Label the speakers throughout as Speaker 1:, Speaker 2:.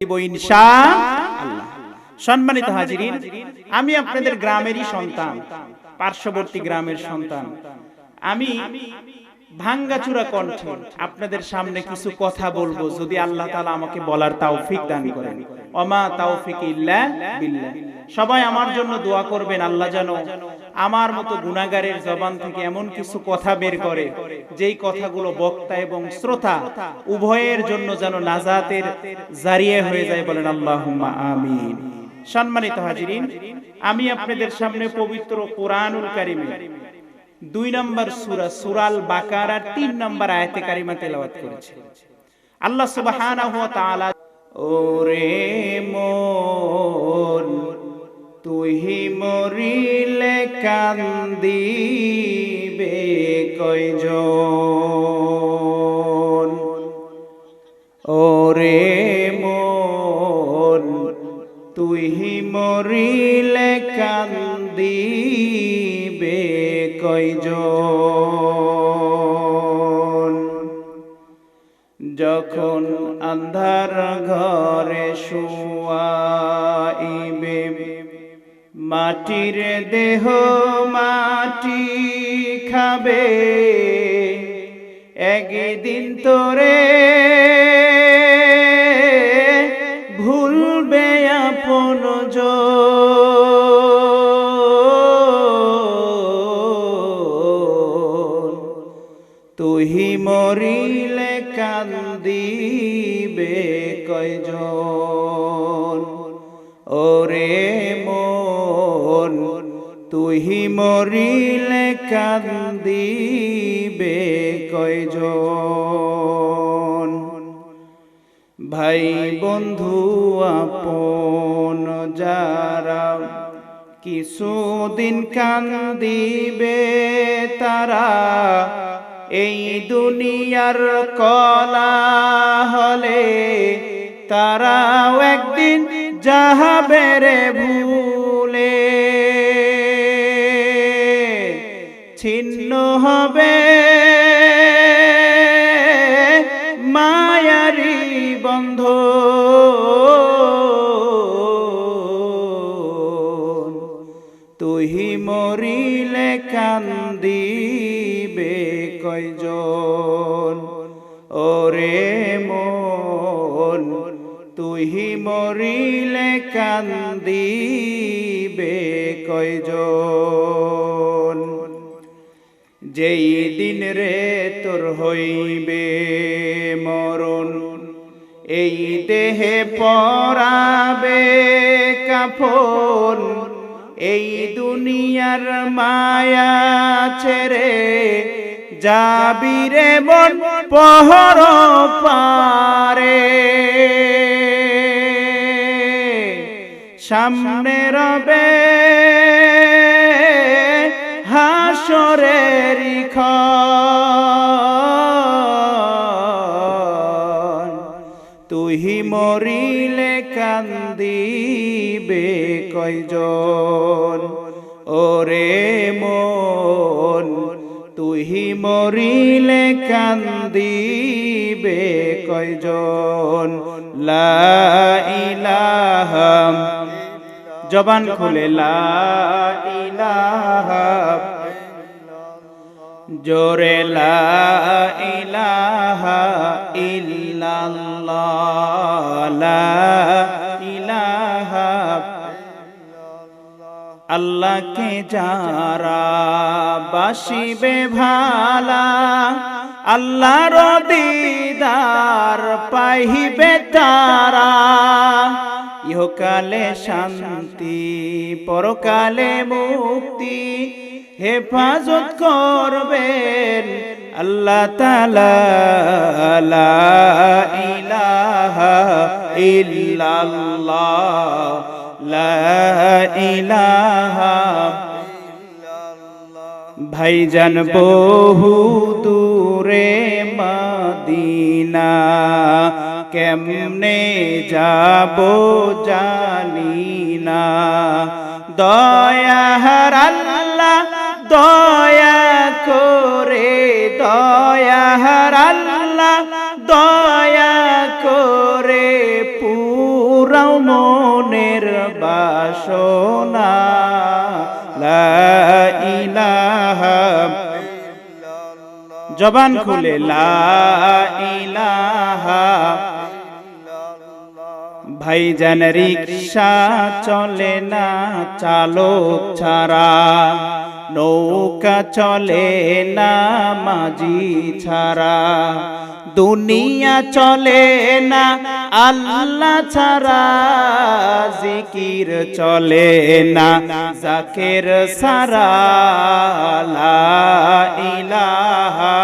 Speaker 1: ইনশাআল্লাহ। সম্মানিত হাজিরিন, আমি আপনাদের গ্রামেরই সন্তান, পার্শ্ববর্তী গ্রামের সন্তান। আমি ভাঙ্গাচুরা কণ্ঠে আপনাদের সামনে কিছু কথা বলবো, যদি আল্লাহ তাআলা আমাকে বলার তৌফিক দান করেন। ওমা তৌফিক ইল্লা বিল্লাহ। সবাই আমার জন্য দোয়া করবেন, আল্লাহ যেন আমার মতো গুনাহগারের জবান থেকে এমন কিছু কথা বের করে, যেই কথাগুলো বক্তা এবং শ্রোতা উভয়ের জন্য যেন নাজাতের জারিয়া হয়ে যায়। বলেন আল্লাহুম্মা আমিন। সম্মানিত হাজিরিন, আমি আপনাদের সামনে পবিত্র কোরআনুল কারীমের 2 নম্বর সূরা সূরাল বাকারার 3 নম্বর আয়াতে কারিমা তেলাওয়াত করেছি। আল্লাহ সুবহানাহু ওয়া তাআলা, ওরে মন তুই মরিলে কান্দিবে কয়জন, ওরে মন তুই মরিলে কান্দিবে কয়জন, যখন আন্ধার ঘরে শুয়াইবে মাটির দেহ মাটি খাবে, একদিন তোরে ভুলবে আপনজন, তুই মরিলে কান্দিবে কয়জন, ওরে মন তুই মরিলে কান্দিবে কয়জন। ভাই বন্ধু আপন যারা কিছুদিন কান্দিবে তারা, এই দুনিয়ার কলা হলে তারাও একদিন যাবে রে ভুলে, ছিন্ন হবে মায়ারি বন্ধন, তুই মরিলে কান্দিবে কয়জন, ওরে মন তুই মরিলে কান্দিবে কয়জন। যেই দিন রে তোর হইবে মরণ, এই দেহে পরাবে কাফন, এই দুনিয়ার মায়া ছেড়ে যাবি রে মন পহর পারে, সামনে রবে হাসরের ক্ষণ, তুই মরিলে কান্দিবে কয়জন, ওরে মন তুই মরিলে কান্দিবে কয়জন। লা ইলাহা, জবান খুলে লা ইলাহা, জোরে লা ইলাহা ইল্লাল্লাহ, লা ইলাহা। আল্লাহকে যারা বাসিবে ভালা, আল্লাহর দিদার পাইবে তারা, ইহকালে শান্তি পরকালে মুক্তি হেফাজত করবেন আল্লাহ তাআলা। লা ইলাহা ইল্লাল্লাহ, লা ইলাহা। ভাইজান বহু দূরে মদিনা, কেমনে যাব জানি না, দয়ার আল্লাহ দয়া করে, দয়ার আল্লাহ দয়া করে মনের বাসনা লা ইলাহা জবান খুলে লা ইলাহা ভাইজান রিকশা চলে না চালক ছাড়া নৌকা চলে না মাঝি ছাড়া দুনিয়া চলে না আল্লাহ ছাড়া জিকির চলে না জাকের ছাড়া লা ইলাহা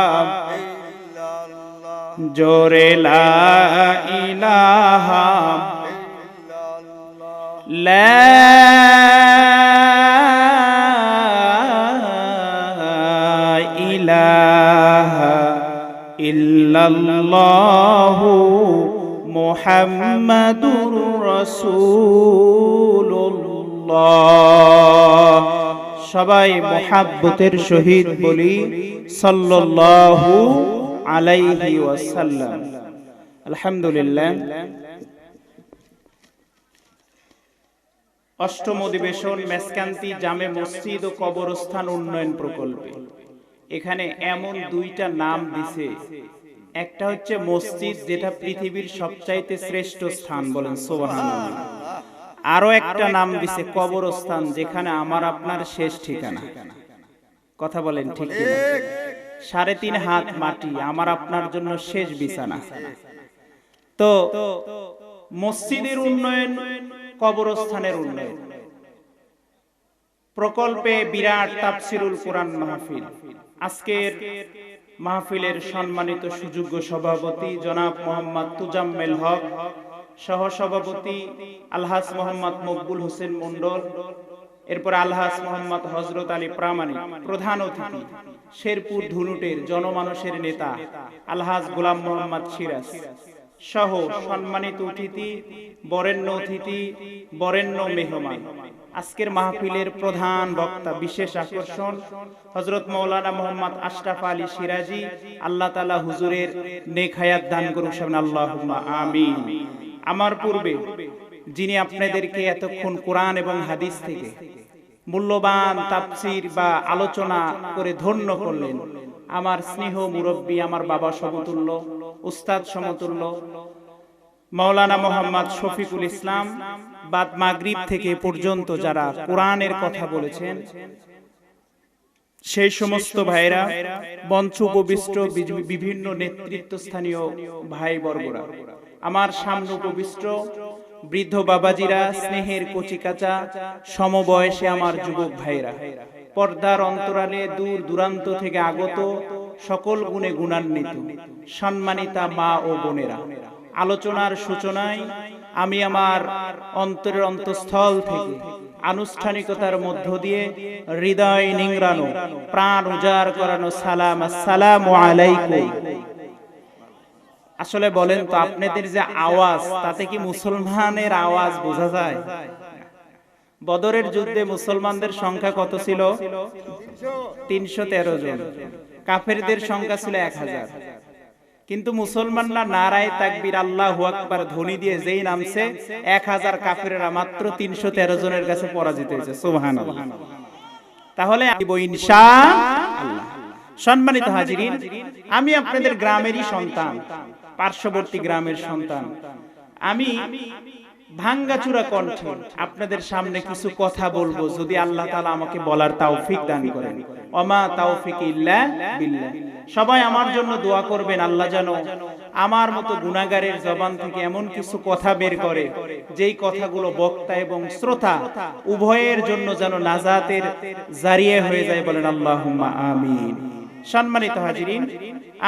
Speaker 1: জোরে লা ইলাহা লা ইলাহা ইল্লাল্লাহু মুহাম্মাদুর রাসূলুল্লাহ। সবাই মুহাব্বতের সহিত বলি সাল্লাল্লাহু আলাইহি ওয়াসাল্লাম। আলহামদুলিল্লাহ, অষ্টম অধিবেশন মেসকান্তি জামে মসজিদ ও কবরস্থান উন্নয়ন প্রকল্পে এখানে এমন দুইটা নাম দিছে। একটা হচ্ছে মসজিদ, যেটা পৃথিবীর সবচাইতে শ্রেষ্ঠ স্থান, বলেন সুবহানাল্লাহ। আরো একটা নাম দিছে কবরস্থান, যেখানে আমার আপনার শেষ ঠিকানা। কথা বলেন ঠিক কিনা? 3.5 হাত মাটি আমার আপনার জন্য শেষ বিছানা। তো মসজিদের উন্নয়ন, কবরস্থানের উন্নয়ন প্রকল্পে বিরাট তাফসিরুল কোরআন মাহফিল। আজকের মাহফিলের সম্মানিত সুযোগ্য সভাপতি জনাব মোহাম্মদ তুজাম্মেল হক, সহ সভাপতি আলহাজ মোহাম্মদ মকবুল হোসেন মন্ডল, এরপর আলহাজ মোহাম্মদ হযরত আলী প্রামাণিক, প্রধান অতিথি শেরপুর ধুনুটের জনমানুষের নেতা আলহাজ গোলাম মোহাম্মদ সিরাজ সহ সম্মানিত অতিথি, বরেণ্য অতিথি, বরেণ্য মেহমান। আজকের মাহফিলের প্রধান বক্তা, বিশেষ আকর্ষণ হযরত মাওলানা মোহাম্মদ আশরাফ আলী সিরাজি। আল্লাহ তাআলা হুজুরের নেক হায়াত দান করুন, আল্লাহুম্মা আমিন। আমার পূর্বে যিনি আপনাদেরকে এতক্ষণ কোরআন এবং হাদিস থেকে মূল্যবান তাফসীর বা আলোচনা করে ধন্য করলেন, আমার স্নেহ মুরব্বী, আমার বাবা সমতুল্য, উস্তাদ সমতুল্য মাওলানা মোহাম্মদ শফিকুল ইসলাম, বাদ মাগরিব থেকে পর্যন্ত যারা কোরআনের কথা বলেছেন, সেই সমস্ত ভাইরা, মঞ্চ উপবিষ্ট বিভিন্ন নেতৃত্বস্থানীয় ভাই বর্গরা, আমার সামনে উপবিষ্ট বৃদ্ধ বাবাজিরা, স্নেহের কচিকাচা সমবয়সে আমার যুবক ভাইরা, পর্দার অন্তরালে দূর দূরান্ত থেকে আগত সকল গুণে গুণান্বিত সম্মানিতা মা ও বোনেরা, আলোচনার সূচনায় আমি আমার অন্তরের অন্তঃস্থল থেকে আনুষ্ঠানিকতার মধ্য দিয়ে হৃদয় নিংড়ানো, প্রাণ উজাড় করানো সালাম, আসসালামু আলাইকুম। আসলে বলেন তো, আপনাদের যে আওয়াজ, তাতে কি মুসলমানের আওয়াজ বোঝা যায়? বদরের যুদ্ধে মুসলমানদের সংখ্যা কত ছিল? 313 জন। কাফেরদের সংখ্যা ছিল 1000। কিন্তু মুসলমানরা নারায়ে তাকবীর আল্লাহু আকবার ধ্বনি দিয়ে যেই নামছে, 1000 কাফেররা মাত্র 313 জনের কাছে পরাজিত হয়েছে। সুবহানাল্লাহ। তাহলে ইনশাআল্লাহ। সম্মানিত হাজিরিন, আমি আপনাদের গ্রামেরই সন্তান, পার্শ্ববর্তী গ্রামের সন্তান। আমি ভাঙ্গাচুরা কণ্ঠে আপনাদের সামনে কিছু কথা বলবো, যদি আল্লাহ তাআলা আমাকে বলার তৌফিক দান করেন। ওমা তৌফিক ইল্লা বিল্লাহ। সবাই আমার জন্য দোয়া করবেন, আল্লাহ যেন আমার মতো গুনাহগারের জবান থেকে এমন কিছু কথা বের করে, যেই কথাগুলো বক্তা এবং শ্রোতা উভয়ের জন্য যেন নাজাতের জারিয়া হয়ে যায়। বলেন আল্লাহুম্মা আমিন। সম্মানিত হাজিরিন,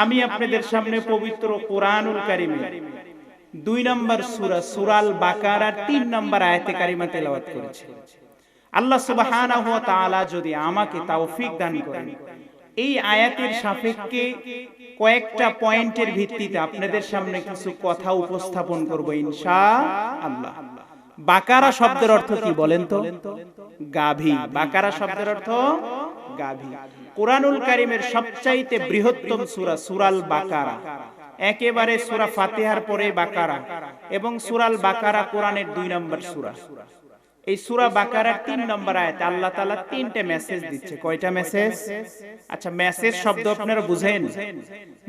Speaker 1: আমি আপনাদের সামনে পবিত্র কোরআনুল কারীমের 2 নম্বর সূরা সূরাল বাকারার 3 নম্বর আয়াতে কারিমা তেলাওয়াত করেছি। আল্লাহ সুবহানাহু ওয়া তাআলা যদি আমাকে তৌফিক দান করেন, এই আয়াতের সাপেক্ষে কয়েকটা পয়েন্টের ভিত্তিতে আপনাদের সামনে কিছু কথা উপস্থাপন করব ইনশাআল্লাহ। বাকারা শব্দের অর্থ কি বলেন তো? গাভী। বাকারা শব্দের অর্থ গাভী। কোরআনুল কারীমের সবচাইতে বৃহত্তম সূরা সূরাল বাকারা। একেবারে সূরা ফাতিহার পরে বাকারা, এবং সূরাল বাকারা কোরআনের 2 নম্বর সূরা। এই সূরা বাকারার 3 নম্বর আয়াতে আল্লাহ তাআলা 3টে মেসেজ দিচ্ছে। কয়টা মেসেজ? আচ্ছা, মেসেজ শব্দ আপনারা বুঝেন?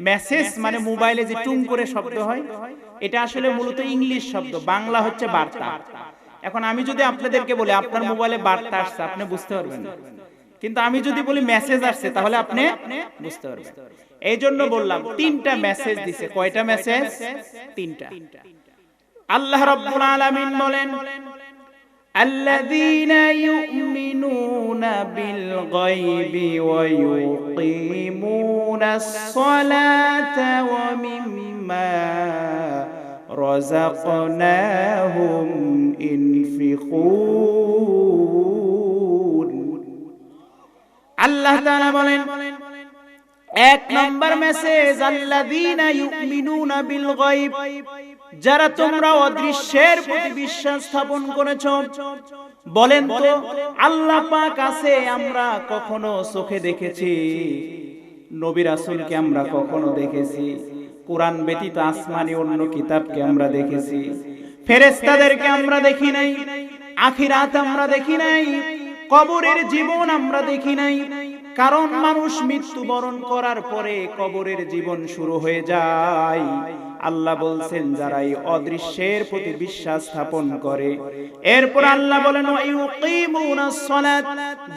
Speaker 1: মেসেজ মানে মোবাইলে যে টুং করে শব্দ হয়, এটা আসলে মূলত ইংলিশ শব্দ, বাংলা হচ্ছে বার্তা। এখন আমি যদি আপনাদেরকে বলি আপনার মোবাইলে বার্তা আসছে, আপনি বুঝতে পারবেন না, কিন্তু আমি যদি বলি মেসেজ আসছে, তাহলে আপনি বুঝতে পারবেন। এই জন্য বললাম 3টা মেসেজ দিছে। কয়টা মেসেজ? 3টা। আল্লাহ রাব্বুল আলামিন বলেন, আল্লাযীনা ইউমিনুনা বিল গায়বি ওয়া ইউকিমুনাস সালাতা ওয়া মিম্মা রাযাকনাহুম ইনফিকুন। আল্লাহ তাআলা বলেন, 1 নম্বর মেসেজ, আল্লাযীনা ইউমিনুনা বিল গায়ব, যারা তোমরা অদৃশ্যের প্রতি বিশ্বাস স্থাপন করেছো। বলেন তো, আল্লাহ পাক আছে আমরা কখনো চোখে দেখেছি? নবী রাসূলকে আমরা কখনো দেখেছি? কোরআন ব্যতীত আসমানি অন্য কিতাবকে আমরা দেখেছি? ফেরেশতাদেরকে আমরা দেখি নাই, আখিরাত আমরা দেখি নাই, কবরের জীবন আমরা দেখি নাই। কারণ মানুষ মৃত্যুবরণ করার পরে কবরের জীবন শুরু হয়ে যায়। আল্লাহ বলছেন যারা এই অদৃশ্যের প্রতি বিশ্বাস স্থাপন করে। এরপর আল্লাহ বলেন, ইউকিমুনাস সালাত,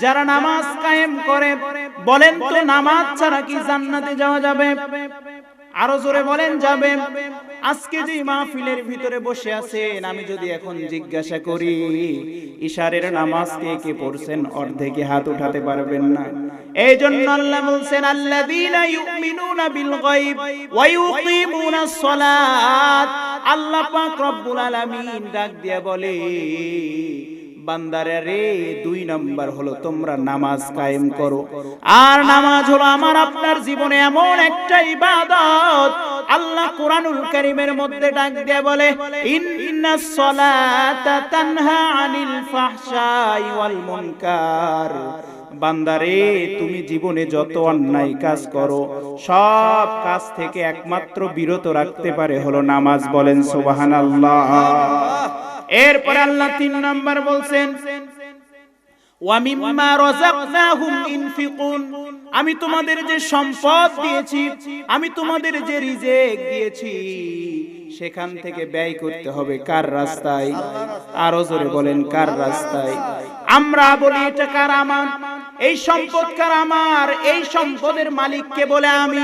Speaker 1: যারা নামাজ কায়েম করে। বলেন তো, নামাজ ছাড়া কি জান্নাতে যাওয়া যাবে? আরো জোরে বলেন, যাবে। আজকে যে মাহফিলের ভিতরে বসে আছেন, আমি যদি এখন জিজ্ঞাসা করি ইশারের নামাজ কে কে পড়ছেন, অর্ধেকে হাত উঠাতে পারবেন না। এই জন্য আল্লাহ বলছেন, আল্লাযীনা ইউমিনুনা বিল গায়ব ওয়া ইউকিমুনাস সালাত। আল্লাহ পাক রব্বুল আলামিন ডাক দিয়া বলে, বান্দারা রে, 2 নম্বর হলো তোমরা নামাজ কায়েম করো। আর নামাজ হলো আমার আপনার জীবনে এমন একটা ইবাদত, আল্লাহ কোরআনুল কারীমের মধ্যে ডাক দিয়ে বলে, ইন্নাস সালাতা তানহা আনিল ফাহশাই ওয়াল মুনকার। বান্দারে, তুমি জীবনে যত অন্যায় কাজ করো, সব কাজ থেকে একমাত্র বিরত রাখতে পারে হলো নামাজ। বলেন সুবহানাল্লাহ। এরপর আল্লাহ 3 নম্বর বলছেন, ওয়া মিম্মা রাযাকনাহুম ইনফিকুন। আমি তোমাদের যে সম্পদ দিয়েছি, আমি তোমাদের যে রিজিক দিয়েছি, সেখান থেকে ব্যয় করতে হবে কার রাস্তায়? আরো জোরে বলেন, কার রাস্তায়? আমরা বলি এটা কার? আমার। এই সম্পদ কার? আমার। এই সম্পদের মালিককে বলে আমি।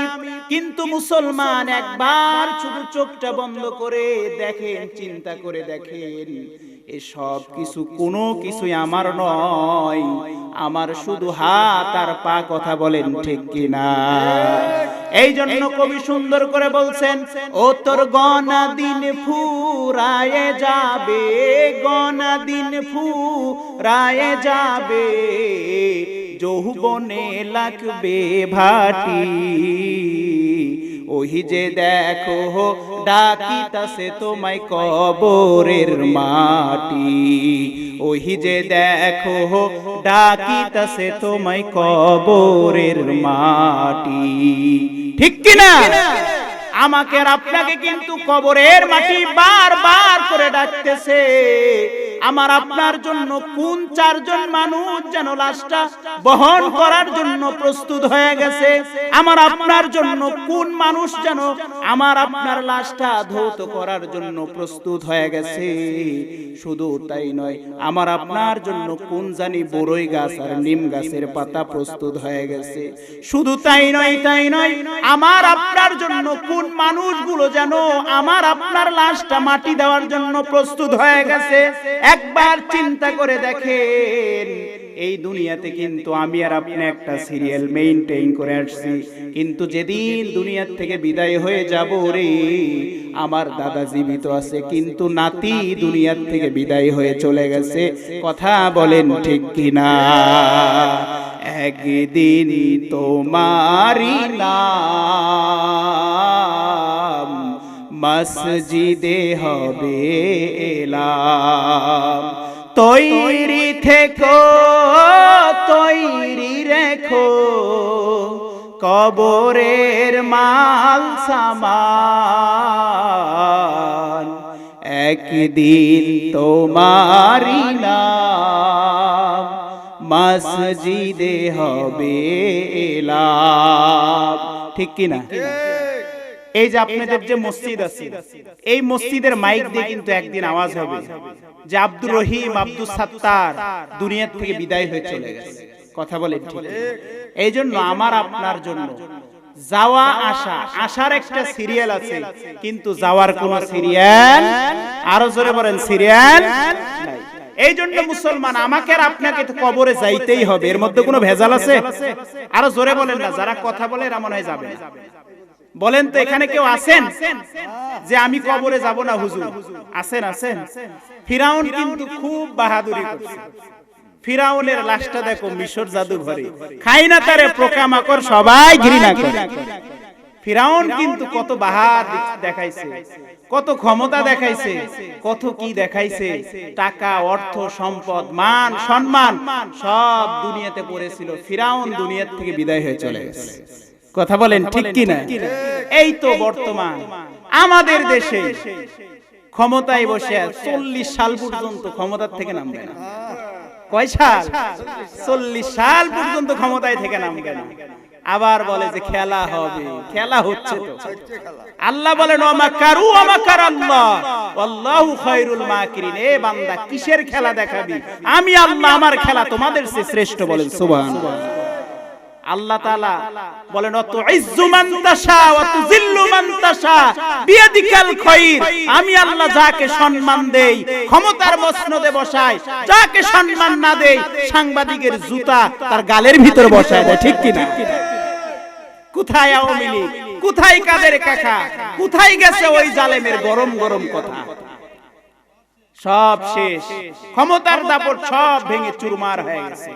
Speaker 1: কিন্তু মুসলমান একবার শুধু চোখটা বন্ধ করে দেখেন, চিন্তা করে দেখেন, এই সব কিছু কোনো কিছুই আমার নয়, আমার শুধু হাত আর পা। কথা বলেন ঠিক কিনা? এই জন্য কবি সুন্দর করে বলছেন, ও তোর গনা দিন ফুরায়ে যাবে, গনা দিন ফুরায়ে যাবে, যৌবনে লাগবে ভাটি, ওহি যে দেখো ডাকিতাছে তোমায় কবরের মাটি, ওহি যে দেখো ডাকিতাছে তোমায় কবরের মাটি। ঠিক কিনা? আমাকে আর আপনাকে কিন্তু কবরের মাটি বারবার করে ডাকতেছে। আমার আপনার জন্য কোন 4 জন মানুষ যেন লাশটা বহন করার জন্য প্রস্তুত হয়ে গেছে? আমার আপনার জন্য কোন মানুষ যেন আমার আপনার লাশটা ধৌত করার জন্য প্রস্তুত হয়ে গেছে? শুধু তাই নয়, আমার আপনার জন্য কোন জানি বড়ই গাছ আর নিম গাছের পাতা প্রস্তুত হয়ে গেছে। শুধু তাই নয়, আমার আপনার জন্য কোন মানুষগুলো যেন আমার আপনার লাশটা মাটি দেওয়ার জন্য প্রস্তুত হয়ে গেছে। একবার চিন্তা করে দেখেন, এই দুনিয়াতে কিন্তু আমি আর আপনি একটা সিরিয়াল মেইনটেইন করে আসছি, কিন্তু যেদিন দুনিয়ার থেকে বিদায় হয়ে যাব রে, আমার দাদা জীবিত আছে কিন্তু নাতি দুনিয়ার থেকে বিদায় হয়ে চলে গেছে। কথা বলেন ঠিক কিনা? একদিন তোমারি নাম মসজিদে হবে এলাম, তৈরি থেকো, তৈরি রেখো, কবরের মাল সামান, একদিন তোমারই নাম মসজিদে হবে এলাম। ঠিক কি না? এই যে আপনাদের যে মসজিদ আছে, এই মসজিদের মাইক দিয়ে কিন্তু একদিন আওয়াজ হবে যে আব্দুর রহিম, আব্দুল সাত্তার দুনিয়া থেকে বিদায় হয়ে চলে গেছে। কথা বলেন ঠিক? এই জন্য আমার আপনার জন্য যাওয়া আসা, আসার একটা সিরিয়াল আছে, কিন্তু যাওয়ার কোন সিরিয়াল, আরো জোরে বলেন, সিরিয়াল নাই। এই জন্য মুসলমান আমাকে আর আপনাকে তো কবরে যাইতেই হবে, এর মধ্যে কোনো ভেজাল আছে? আরো জোরে বলেন না, যারা কথা বলে এরা মনে হয় যাবে না। বলেন তো এখানে কেউ আছেন যে আমি কবরে যাব না হুজুর? আছেন? আছেন? ফিরাউন কিন্তু খুব বাহাদুরি করছে। ফিরাউনের লাশটা দেখো মিশর জাদুঘরে, খাই না তারে পোকামাকড় সবাই ঘৃণা করে। ফিরাউন কিন্তু কত বাহাদুরি দেখাইছে, কত ক্ষমতা দেখাইছে, কত কি দেখাইছে, টাকা, অর্থ, সম্পদ, মান, সম্মান সব দুনিয়াতে পড়েছিল। ফিরাউন দুনিয়া থেকে বিদায় হয়ে চলে গেছে। কথা বলেন ঠিক কি না? এই তো বর্তমান আমাদের দেশে ক্ষমতায় বসে 40 সাল পর্যন্ত ক্ষমতার থেকে নামবে না। কয় সাল? 40 সাল পর্যন্ত ক্ষমতায় থেকে নামবে না। আবার বলে যে খেলা হবে, খেলা হচ্ছে তো। আল্লাহ বলেন ওয়ামাকারু ওয়ামাকারাল্লাহ ওয়াল্লাহু খায়রুল মাকিরিন। এ বান্দা কিসের খেলা দেখাবি? আমি আল্লাহ আমার খেলা তোমাদের চেয়ে শ্রেষ্ঠ। বলেন সুবহানাল্লাহ। আল্লাহ তাআলা বলেন তুইজ্জু মান তাশা ওয়া তুযিল্লু মান তাশা বিয়াদিকাল খায়র। আমি আল্লাহ যাকে সম্মান দেই ক্ষমতার মসনদে বসাই, যাকে সম্মান না দেই সাংবাদিকের জুতা তার গালের ভিতর বসায় দেয়। ঠিক কি না? কোথায় আওয়ামী লীগ? কোথায় কাদের কাকা? কোথায় গেছে ওই জালেমের গরম গরম কথা? সব শেষ, ক্ষমতার দাপট সব ভেঙে চুরমার হয়ে গেছে।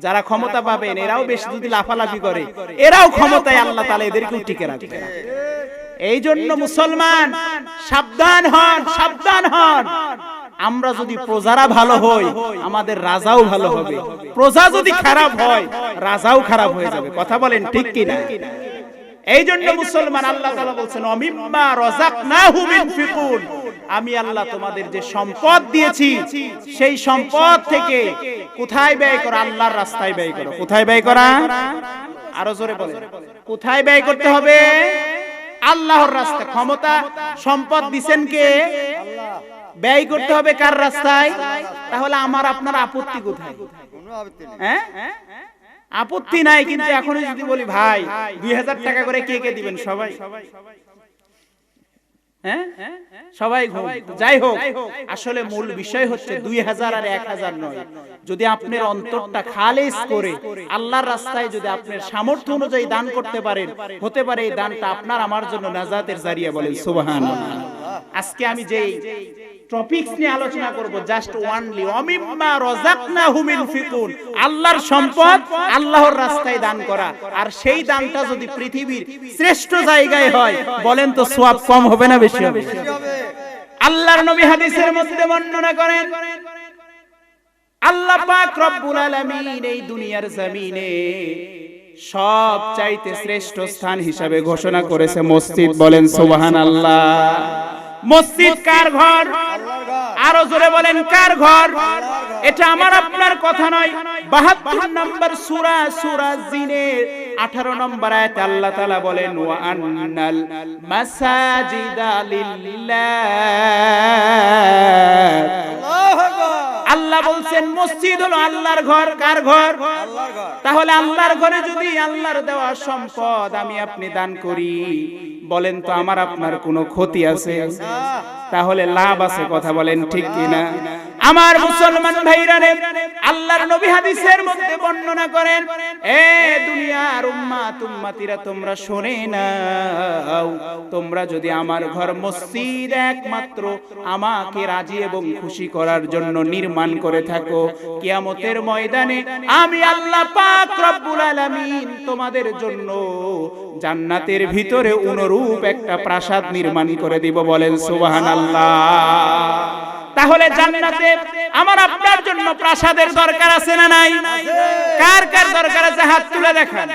Speaker 1: যারা ক্ষমতা পাবেন এরাও বেশ যদি লাফালাফি করে, এরাও ক্ষমতায় আল্লাহ তাআলা এদেরকেও টিকে রাখবে। এই জন্য মুসলমান সাবধান হন, সাবধান হন। আমরা যদি প্রজারা ভালো হই আমাদের রাজাও ভালো হবে, প্রজা যদি খারাপ হয় রাজাও খারাপ হয়ে যাবে। কথা বলেন ঠিক কি না? এই জন্য মুসলমান আল্লাহ তাআলা বলছেন অমিম্মা রাযাকনাহুম ইনফিকুন। আমি আল্লাহ তোমাদের যে সম্পদ দিয়েছি সেই সম্পদ থেকে কোথায় ব্যয় করো? আল্লাহর রাস্তায় ব্যয় করো। কোথায় ব্যয় করা? আরো জোরে বলেন, কোথায় ব্যয় করতে হবে? আল্লাহর রাস্তায়। ক্ষমতা সম্পদ দিবেন কে? আল্লাহ। ব্যয় করতে হবে কার রাস্তায়? তাহলে আমার আপনার আপত্তি কোথায়? কোনো আপত্তি নেই। হ্যাঁ, আপত্তি নাই, কিন্তু এখন যদি বলি ভাই 2000 টাকা করে কে কে দিবেন? সবাই। হ্যাঁ, সবাই ঘুম। যাই হোক, আসলে মূল বিষয় হচ্ছে 2000 আর 1000 নয়। যদি আপনার অন্তরটা খালেস করে আল্লাহর রাস্তায় যদি আপনার সামর্থ্য অনুযায়ী দান করতে পারেন, হতে পারে এই দানটা আপনার আমার জন্য নাজাতের জারিয়া। বলেন সুবহানাল্লাহ। আজকে আমি যেই টপিকস নিয়ে আলোচনা করব, জাস্ট ওয়ানলি ওয়ামিম্মা রাযাকনাহুম ইনফিকুন। আল্লাহর সম্পদ আল্লাহর রাস্তায় দান করা। আর সেই দানটা যদি পৃথিবীর শ্রেষ্ঠ জায়গায় হয়, বলেন তো সওয়াব কম হবে না বেশি হবে? আল্লাহর নবী হাদিসের মধ্যে বর্ণনা করেন আল্লাহ পাক রব্বুল আলামিন এই দুনিয়ার জমিনে সব চাইতে শ্রেষ্ঠ স্থান হিসাবে ঘোষণা করেছে মসজিদ। বলেন সুবহানাল্লাহ। মসজিদ কার ঘর? আরো জোরে বলেন কার ঘর? এটা আমার আপনার কথা নয়। 72 নম্বর সূরা, সূরা জিনের 18 নম্বর আয়াতে আল্লাহ তাআলা বলেন ওয়া আন্নাল মাসাজিদা লিল্লাহ। আল্লাহু আকবার। আল্লাহ বলছেন মসজিদ হলো আল্লাহর ঘর। কার ঘর? আল্লাহর ঘর। তাহলে আল্লাহর ঘরে যদি আল্লাহর দেওয়া সম্পদ আমি আপনি দান করি, বলেন তো আমার আপনার কোনো ক্ষতি আছে? তাহলে লাভ আছে। কথা বলেন ঠিক কিনা? আমার মুসলমান ভাইরা রে, আল্লাহর নবী হাদিসের মধ্যে বর্ণনা করেন এ দুনিয়ার উম্মাত উম্মতিরা তোমরা শুনে নাও, তোমরা যদি আমার ঘর মসজিদ একমাত্র আমাকে রাজি এবং খুশি করার জন্য নির্মাণ করে থাকো, কিয়ামতের ময়দানে আমি আল্লাহ পাক রব্বুল আলামিন তোমাদের জন্য জান্নাতের ভিতরে অনুরূপ একটা প্রাসাদ নির্মাণ করে দিব। বলেন সুবহানাল্লাহ। তাহলে জান্নাতে আমার আপনার জন্য প্রাসাদের দরকার আছে না নাই? কার কার দরকার আছে? হাত তুলে দেখান।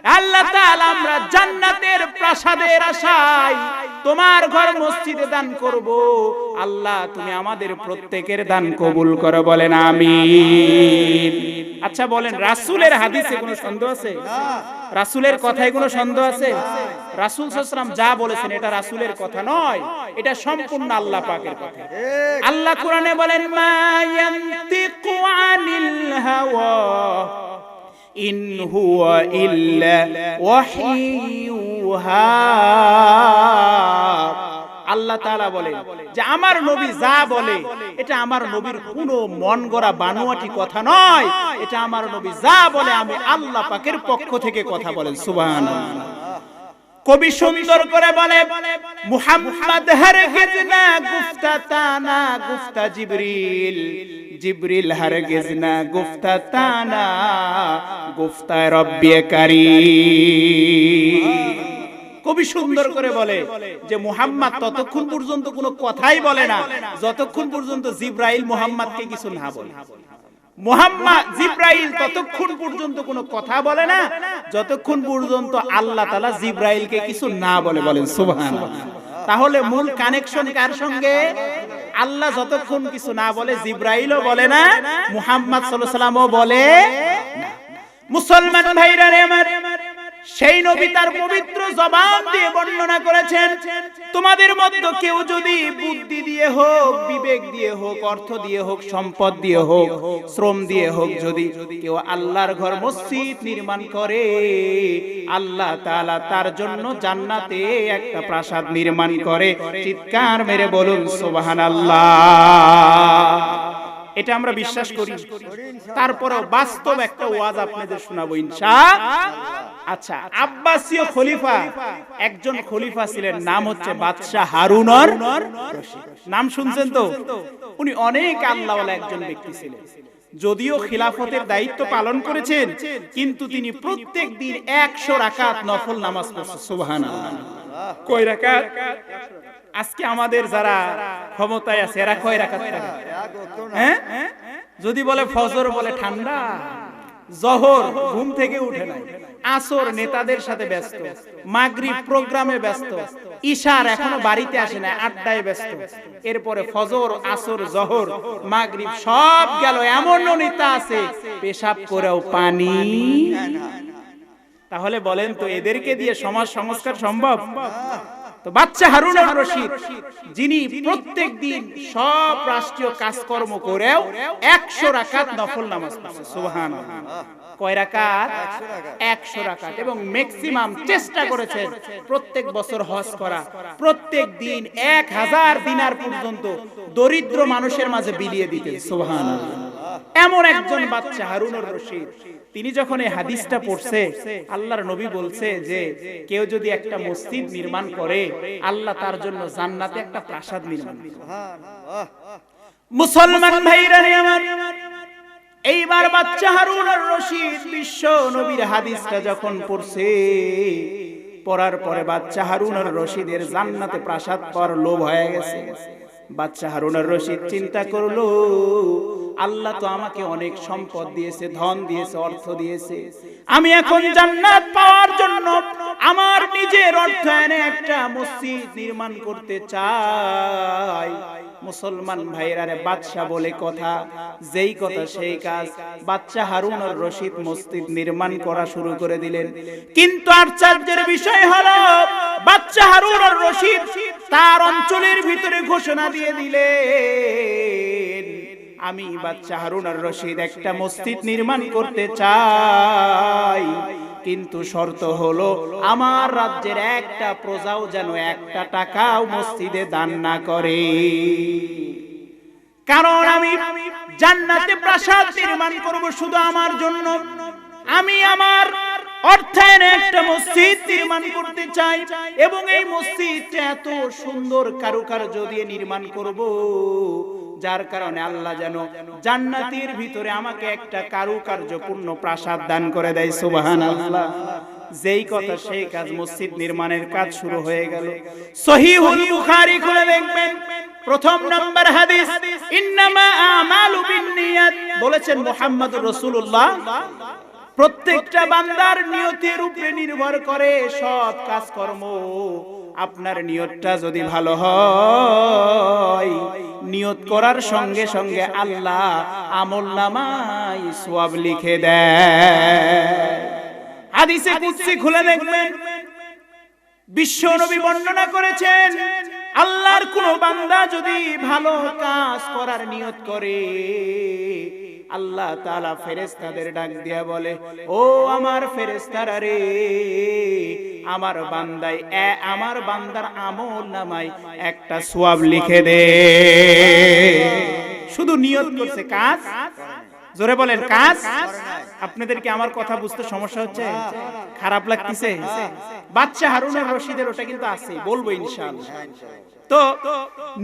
Speaker 1: আল্লাহ তাআলা আমরা জান্নাতের প্রাসাদের আশায় তোমার ঘর মসজিদে দান করব। আল্লাহ তুমি আমাদের প্রত্যেকের দান কবুল করো, বলেন আমিন। আচ্ছা বলেন, রাসূলের হাদিসে কোনো সন্দেহ আছে? রাসূলের কথায় কোনো সন্দেহ আছে? রাসূল সাল্লাল্লাহু আলাইহি ওয়াসাল্লাম যা বলেছেন এটা রাসূলের কথা নয়, এটা সম্পূর্ণ আল্লাহ পাকের কথা। আল্লাহ কোরআনে বলেন, মা ইয়ানতিকু আনিল হাওয়া ইন হুয়া ইল্লা ওয়াহয়ুহা। আল্লাহ তাআলা বলেন যে আমার নবী যা বলে এটা আমার নবীর কোনো মন গড়া বানোয়াটি কথা নয়, এটা আমার নবী যা বলে আমি আল্লাহ পাকের পক্ষ থেকে কথা বলেন। সুবহানাল্লাহ। কবি সুন্দর করে বলে, মুহাম্মদ হরগিজ না গুফতা তানা গুফতা জিবরিল, জিবরিল হরগিজ না গুফতা তানা গুফতা রব্বি কারীম। কবি সুন্দর করে বলে যে মুহাম্মদ ততক্ষণ পর্যন্ত কোনো কথাই বলে না যতক্ষণ পর্যন্ত জিবরাইল মুহাম্মদকে কিছু না বলে। মুহাম্মদ জিবরাইল ততক্ষণ পর্যন্ত কোনো কথা বলে না যতক্ষণ পর্যন্ত আল্লাহ তাআলা জিবরাইলকে কিছু না বলে, বলেন সুবহানাল্লাহ। তাহলে মূল কানেকশন কার সঙ্গে? আল্লাহ যতক্ষণ কিছু না বলে জিবরাইলও বলে না, মুহাম্মদ সাল্লাল্লাহু আলাইহি ওয়াসাল্লামও বলে না। মুসলমান ভাইরা রে আমার, সেই নবী তার পবিত্র জবান দিয়ে বর্ণনা করেছেন, তোমাদের মধ্যে কেউ যদি বুদ্ধি দিয়ে হোক, বিবেক দিয়ে হোক, অর্থ দিয়ে হোক, সম্পদ দিয়ে হোক, শ্রম দিয়ে হোক, যদি কেউ আল্লাহর ঘর মসজিদ নির্মাণ করে, আল্লাহ তাআলা তার জন্য জান্নাতে একটা প্রাসাদ নির্মাণ করে। চিৎকার মেরে বলুন সুবহানাল্লাহ। এটা আমরা বিশ্বাস করি, তারপরেও বাস্তব একটা ওয়াজ আপনাদের শোনাবো ইনশাআল্লাহ। আচ্ছা, আব্বাসীয় খলিফা একজন খলিফা ছিলেন, নাম হচ্ছে বাদশাহ হারুনুর রশিদ। নাম শুনছেন তো? উনি অনেক আল্লাহওয়ালা একজন ব্যক্তি ছিলেন। যদিও খিলাফতের দায়িত্ব পালন করেছেন, কিন্তু তিনি প্রত্যেক দিন 100 রাকাত নফল নামাজ পড়তেন। সুবহানাল্লাহ। কয় রাকাত? আজকে আমাদের যারা ক্ষমতায় আছে এরা কয় রাকাত পড়ে? হ্যাঁ, যদি বলে ফজর বলে ঠান্ডা, জোহর ঘুম থেকে উঠে নাই, আসর নেতাদের সাথে ব্যস্ত, মাগরিব প্রোগ্রামে ব্যস্ত, ইশার এখনো বাড়িতে আসে না, আড্ডায় ব্যস্ত, এরপরে ফজর আসর জোহর মাগরিব সব গেল। এমন নেতা আছে পেশাব করেও পানি। তাহলে বলেন তো এদেরকে দিয়ে সমাজ সংস্কার সম্ভব? তো বাদশাহ হারুনুর রশিদ, যিনি প্রত্যেক দিন সব রাষ্ট্রীয় কাজকর্ম করেও 100 রাকাত নফল নামাজ পড়েন। সুবহানাল্লাহ। কয় রাকাত? 100 রাকাত। এবং ম্যাক্সিমাম চেষ্টা করেছেন প্রত্যেক বছর হজ করা, প্রত্যেক দিন 1000 দিনার পর্যন্ত দরিদ্র মানুষের মাঝে বিলিয়ে দিতেন। সুবহানাল্লাহ। এমন একজন বাদশাহ হারুনুর রশিদ, তিনি যখন এই হাদিসটা পড়ছে, আল্লাহর নবী বলছে যে কেউ যদি একটা মসজিদ নির্মাণ করে, আল্লাহ তার জন্য জান্নাতে একটা প্রাসাদ নির্মাণ করে। মুসলমান ভাইরা আমার, এইবার বাদশাহ হারুনুর রশিদ বিশ্ব নবীর হাদিসটা যখন পড়ছে, পড়ার পরে বাদশাহ হারুনুর রশিদের জান্নাতে প্রাসাদ পাওয়ার লোভ হয়ে গেছে। বাদশাহ হারুনুর রশিদ চিন্তা করলো, আল্লাহ তো আমাকে অনেক সম্পদ দিয়েছে, ধন দিয়েছে, অর্থ দিয়েছে, আমি এখন জান্নাত পাওয়ার জন্য আমার নিজের অর্থায়নে একটা মসজিদ নির্মাণ করতে চাই। মুসলমান ভাইরা রে, বাদশা বলে কথা, যেই কথা সেই কাজ। বাদশা হারুনুর রশিদ মসজিদ নির্মাণ করা শুরু করে দিলেন। কিন্তু আশ্চর্যের বিষয় হলো, বাদশা হারুনুর রশিদ তার অঞ্চলের ভিতরে ঘোষণা দিয়ে দিলেন, আমি বাদশাহ হারুনুর রশিদ একটা মসজিদ নির্মাণ করতে চাই, কিন্তু শর্ত হলো আমার রাজ্যের একটা প্রজাও যেন একটা টাকাও মসজিদে দান না করে, কারণ আমি জান্নাতে প্রাসাদ নির্মাণ করব শুধু আমার জন্য। আমি আমার অর্থায়নে একটা মসজিদ নির্মাণ করতে চাই, এবং এই মসজিদটা এত সুন্দর কারুকার্য দিয়ে নির্মাণ করব, যার কারণে আল্লাহ যেন জান্নাতের ভিতরে আমাকে একটা কারুকার্যপূর্ণ প্রাসাদ দান করে দেয়। সুবহানাল্লাহ। যেই কথা সেই কাজ, মসজিদ নির্মাণের কাজ শুরু হয়ে গেল। সহিহুল বুখারী খুলে দেখবেন, প্রথম নম্বর হাদিস, ইন্নামা আমালু বিন্নিয়াত, বলেছেন মুহাম্মদুর রাসূলুল্লাহ প্রত্যেকটা বান্দার নিয়তের উপরে নির্ভর করে সব কাজকর্ম। আপনার নিয়তটা যদি ভালো হয়, নিয়ত করার সঙ্গে সঙ্গে আল্লাহ আমলনামায় সওয়াব লিখে দেয়। হাদিসে কুদসি খুলে দেখবেন, বিশ্ব নবী বর্ণনা করেছেন, আল্লাহর কোন বান্দা যদি ভালো কাজ করার নিয়ত করে, আল্লাহ তাআলা ফেরেশতাদের ডাক দিয়া বলে, ও আমার ফেরেশতারা রে, আমার বান্দার আমল নামায় একটা সওয়াব লিখে দে। শুধু নিয়ত করছে, কাজ, জোরে বলেন, কাজ। আপনাদের কি আমার কথা বুঝতে সমস্যা হচ্ছে? খারাপ লাগতেছে? বাচ্চা হারুনুর রশিদের ওটা কিন্তু আছে, বলবো ইনশাআল্লাহ। তো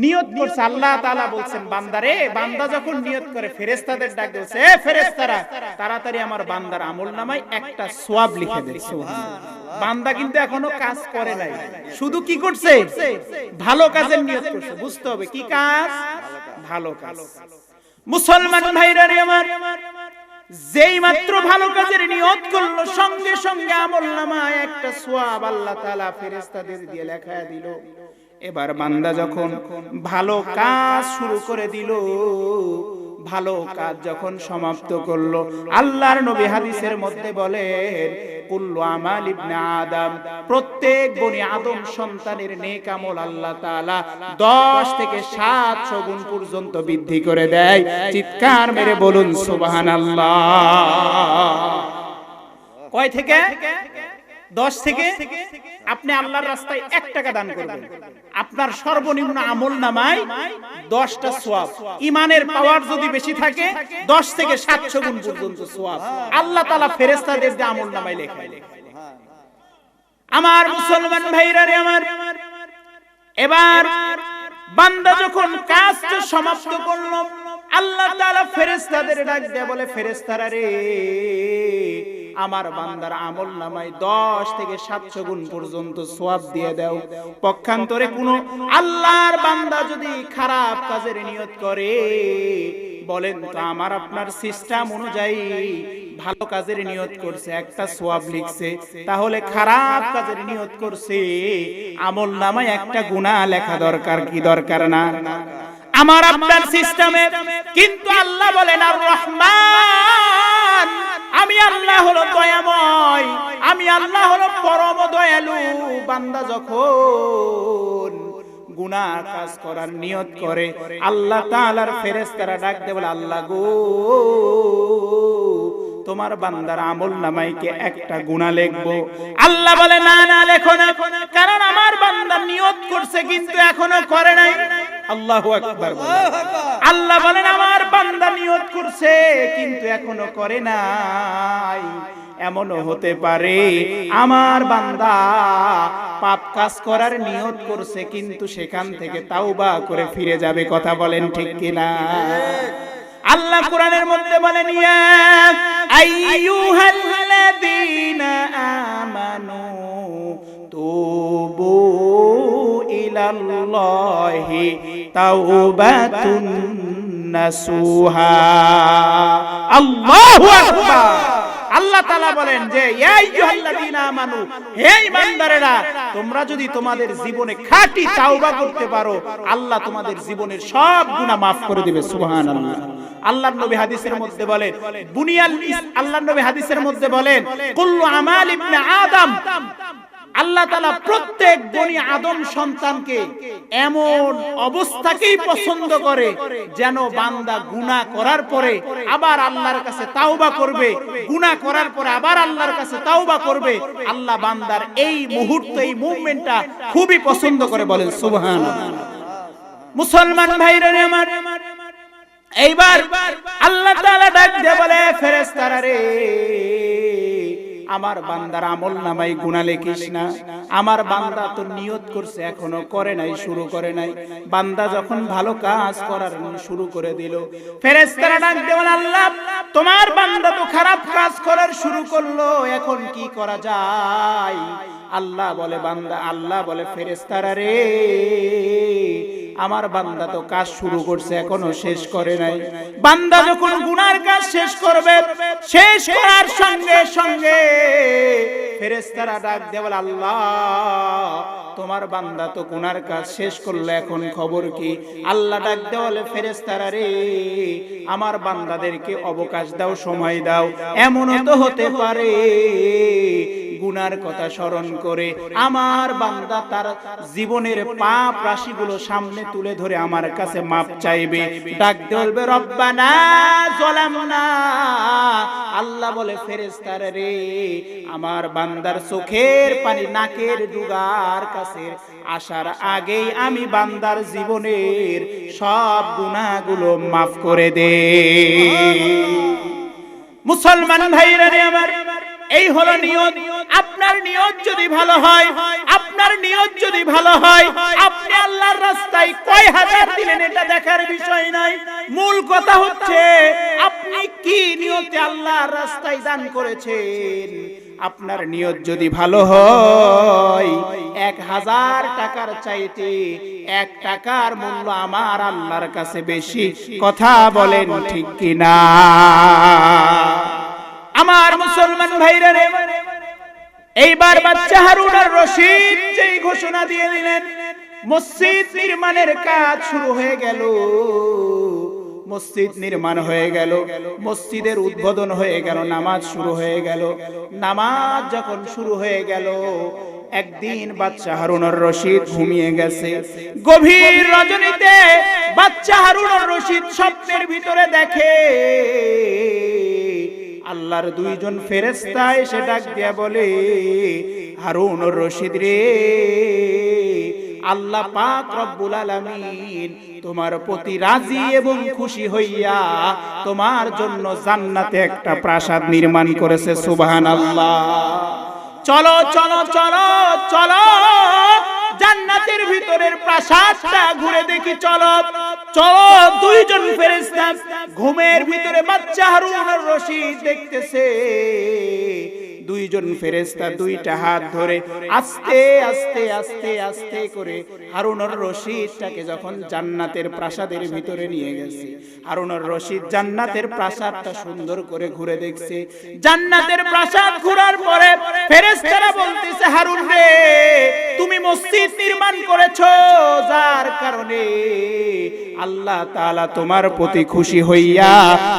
Speaker 1: নিয়ত করছে, আল্লাহ তাআলা বলছেন, বান্দারে, বান্দা যখন নিয়ত করে ফেরেশতাদের ডাক দিয়েছে, এ ফেরেশতারা, তাড়াতাড়ি আমার বান্দার আমলনামায় একটা সওয়াব লিখে দে। সুবহানাল্লাহ। বান্দা কিন্তু এখনো কাজ করে নাই, শুধু কি করছে? ভালো কাজের নিয়ত করছে। বুঝতে হবে কি কাজ? ভালো কাজ। মুসলমান ভাইরা রে আমার, যেই মাত্র ভালো কাজের নিয়ত করলো, সঙ্গে সঙ্গে আমলনামায় একটা সওয়াব আল্লাহ তাআলা ফেরেশতাদের দিয়ে লেখায়া দিল। এবার বান্দা যখন ভালো কাজ শুরু করে দিল, ভালো কাজ যখন সমাপ্ত করলো, আল্লাহর নবী হাদিসের মধ্যে বলেন, কুল্লু আমাল ইবনে আদম, প্রত্যেক বনি আদম সন্তানের নেক আমল আল্লাহ তাআলা 10 থেকে 700 গুণ পর্যন্ত বৃদ্ধি করে দেয়। চিৎকার মেরে বলুন সুবহানাল্লাহ। কয় থেকে? 10 থেকে। আপনি আল্লাহর রাস্তায় 1 টাকা দান করবেন, আপনার সর্বনিম্ন আমলনামায় 10টা সওয়াব। ঈমানের পাওয়ার যদি বেশি থাকে, 10 থেকে 700 গুণ পর্যন্ত সওয়াব আল্লাহ তাআলা ফেরেশতাদের দিয়ে আমলনামায় লেখায়। আমার মুসলমান ভাইরা রে আমার, এবার বান্দা যখন কাজটা সমাপ্ত করলো, আল্লাহ তাআলা ফেরেশতাদের ডাক দিয়ে বলে, ফেরেশতারা রে, আমার বান্দার আমলনামায় 10 থেকে 700 গুণ পর্যন্ত সওয়াব দিয়ে দাও। পক্ষান্তরে কোন আল্লাহর বান্দা যদি খারাপ কাজের নিয়ত করে, বলেন তো আমার আপনার সিস্টেম অনুযায়ী ভালো কাজের নিয়ত করছে, একটা সওয়াব লিখছে, তাহলে খারাপ কাজের নিয়ত করছে, আমলনামায় একটা গুনাহ লেখা দরকার কি দরকার না? আমার আপনার সিস্টেমে কিন্তু আল্লাহ বলেন, আর রহমান, আমি আল্লাহ হলো দয়াময়, আমি আল্লাহ হলো পরম দয়ালু। বান্দা যখন গুনাহ কাজ করার নিয়ত করে, আল্লাহ তাআলার ফেরেশতারা ডাক দেয়, বলে, আল্লাহ গো, তোমার বান্দার আমলনামায় কি একটা গুনাহ লিখবো? আল্লাহ বলে, না না, লেখো না, কারণ আমার বান্দা নিয়ত করছে কিন্তু এখনো করে নাই। আল্লাহু আকবার। আল্লাহ বলেন, আমার বান্দা নিয়ত করছে কিন্তু এখনো করে নাই। এমনও হতে পারে আমার বান্দা পাপ কাজ করার নিয়ত করছে কিন্তু সেখান থেকে তাওবা করে ফিরে যাবে। কথা বলেন ঠিক কিনা? আল্লাহ কোরআনের মধ্যে বলেন, ইয়া আইয়ুহাল্লাযীনা আমানু তুবু ইলাল্লাহি তাওবাতুন নাসুহা। আল্লাহু আকবার। আল্লাহ তাআলা বলেন যে, ইয়া আইয়ুহাল্লাযীনা আমানু, হে ঈমানদারেরা, তোমরা যদি তোমাদের জীবনে খাঁটি তাওবা করতে পারো, আল্লাহ তোমাদের জীবনের সব গুনাহ maaf করে দিবে। সুবহানাল্লাহ। আল্লাহর নবী হাদিসের মধ্যে বলেন, আল্লাহর নবী হাদিসের মধ্যে বলেন, কুল্লু আমাল ইবনে আদম, আল্লাহ তাআলা প্রত্যেক বনি আদম সন্তানকে এমন অবস্থাকেই পছন্দ করে যেন বান্দা গুনাহ করার পরে আবার আল্লাহর কাছে তাওবা করবে, গুনাহ করার পরে আবার আল্লাহর কাছে তাওবা করবে। আল্লাহ বান্দার এই মুহূর্ত, এই মুভমেন্টটা খুবই পছন্দ করে। বলেন সুবহানাল্লাহ। মুসলমান ভাইরা আমার, এইবার আল্লাহ তাআলা ডাক দিয়ে বলে, ফেরেশতারা রে, আমার বান্দার আমলনামায় গুনাহ লিখিস না। আমার বান্দা তো নিয়ত করছে, এখনো করে নাই, শুরু করে নাই। বান্দা যখন ভালো কাজ করার শুরু করে দিল, ফেরেশতারা ডাক দিয়ে বলে, আল্লাহ, তোমার বান্দা তো খারাপ কাজ করার শুরু করলো, এখন কি করা যায়? আল্লাহ বলে, ফেরেশতারা রে, আমার বান্দা তো কাজ শুরু করছে এখনো শেষ করে নাই। বান্দা যখন গুনার কাজ শেষ করবে, শেষ করার সঙ্গে সঙ্গে ফেরেশতারা ডাক দিয়ে বলে, আল্লাহ তোমার বান্দা তো গুনার কাজ শেষ করলো, এখন খবর কি? আল্লাহ ডাক দিয়ে বলে, ফেরেশতারা রে, আমার বান্দাদেরকে অবকাশ দাও, সময় দাও। এমনও তো হতে পারে গুনার কথা স্মরণ করে আমার বান্দা তার জীবনের পাপ রাশিগুলো সামনে তুলে ধরে আমার কাছে মাপ চাইবে, ডাক দিয়ে বলবে, রব্বানা যালামনা। আল্লাহ বলে, ফেরেশতারা রে, আমার বান্দার চোখের পানি নাকের ডুগার কাছে আসার আগেই আমি বান্দার জীবনের সব গুনাহগুলো মাফ করে দে। মুসলমান ভাইরা রে আমার, এই হলো নিয়ত। আপনার নিয়ত যদি ভালো হয়, আপনার নিয়ত যদি ভালো হয়, আপনি আল্লাহর রাস্তায় কয় হাজার দিলেন এটা দেখার বিষয় নাই। মূল কথা হচ্ছে আপনি কি নিয়তে আল্লাহর রাস্তায় দান করেছেন। আপনার নিয়ত যদি ভালো হয়, 1000 টাকার চাইতে 1 টাকার মূল্য আমার আল্লাহর কাছে বেশি। কথা বলেন ঠিক কিনা আমার মুসলমান ভাইরা রে? এইবার বাচ্চা হারুন আর রশিদ যেই ঘোষণা দিয়ে দিলেন, মসজিদ নির্মাণের কাজ শুরু হয়ে গেল। মসজিদ নির্মাণ হয়ে গেল, মসজিদের উদ্বোধন হয়ে গেল, নামাজ শুরু হয়ে গেল। নামাজ যখন শুরু হয়ে গেল, একদিন বাচ্চা হারুন আর রশিদ ঘুমিয়ে গেছে। গভীর রজনীতে বাচ্চা হারুন আর রশিদ স্বপ্নের ভিতরে দেখে আল্লাহর 2 জন ফেরেশতা এসে ডাক দিয়া বলে, হারুন আর রশিদ রে, আল্লাহ পাক রব্বুল আলামিন তোমার প্রতি রাজি এবং খুশি হইয়া তোমার জন্য জান্নাতে একটা প্রাসাদ নির্মাণ করেছে। সুবহানাল্লাহ। চলো চলো চলো চলো, জান্নাতের ভিতরের প্রাসাদটা ঘুরে দেখি। চলো চলো। 2 জন ফেরেশতা ঘুমের ভিতরে বাচ্চা হারুন আর রশিদ দেখতেছে। 2 জন ফেরেশতা 2টা হাত ধরে আস্তে আস্তে আস্তে আস্তে করে হারুন আর রশিদটাকে যখন জান্নাতের প্রাসাদের ভিতরে নিয়ে গেছে, হারুন আর রশিদ জান্নাতের প্রাসাদটা সুন্দর করে ঘুরে দেখছে। জান্নাতের প্রাসাদ ঘোরার পরে ফেরেশতারা বলতেছে, হারুন রে, তুমি মসজিদ নির্মাণ করেছো, যার কারণে আল্লাহ তাআলা তোমার প্রতি খুশি হইয়া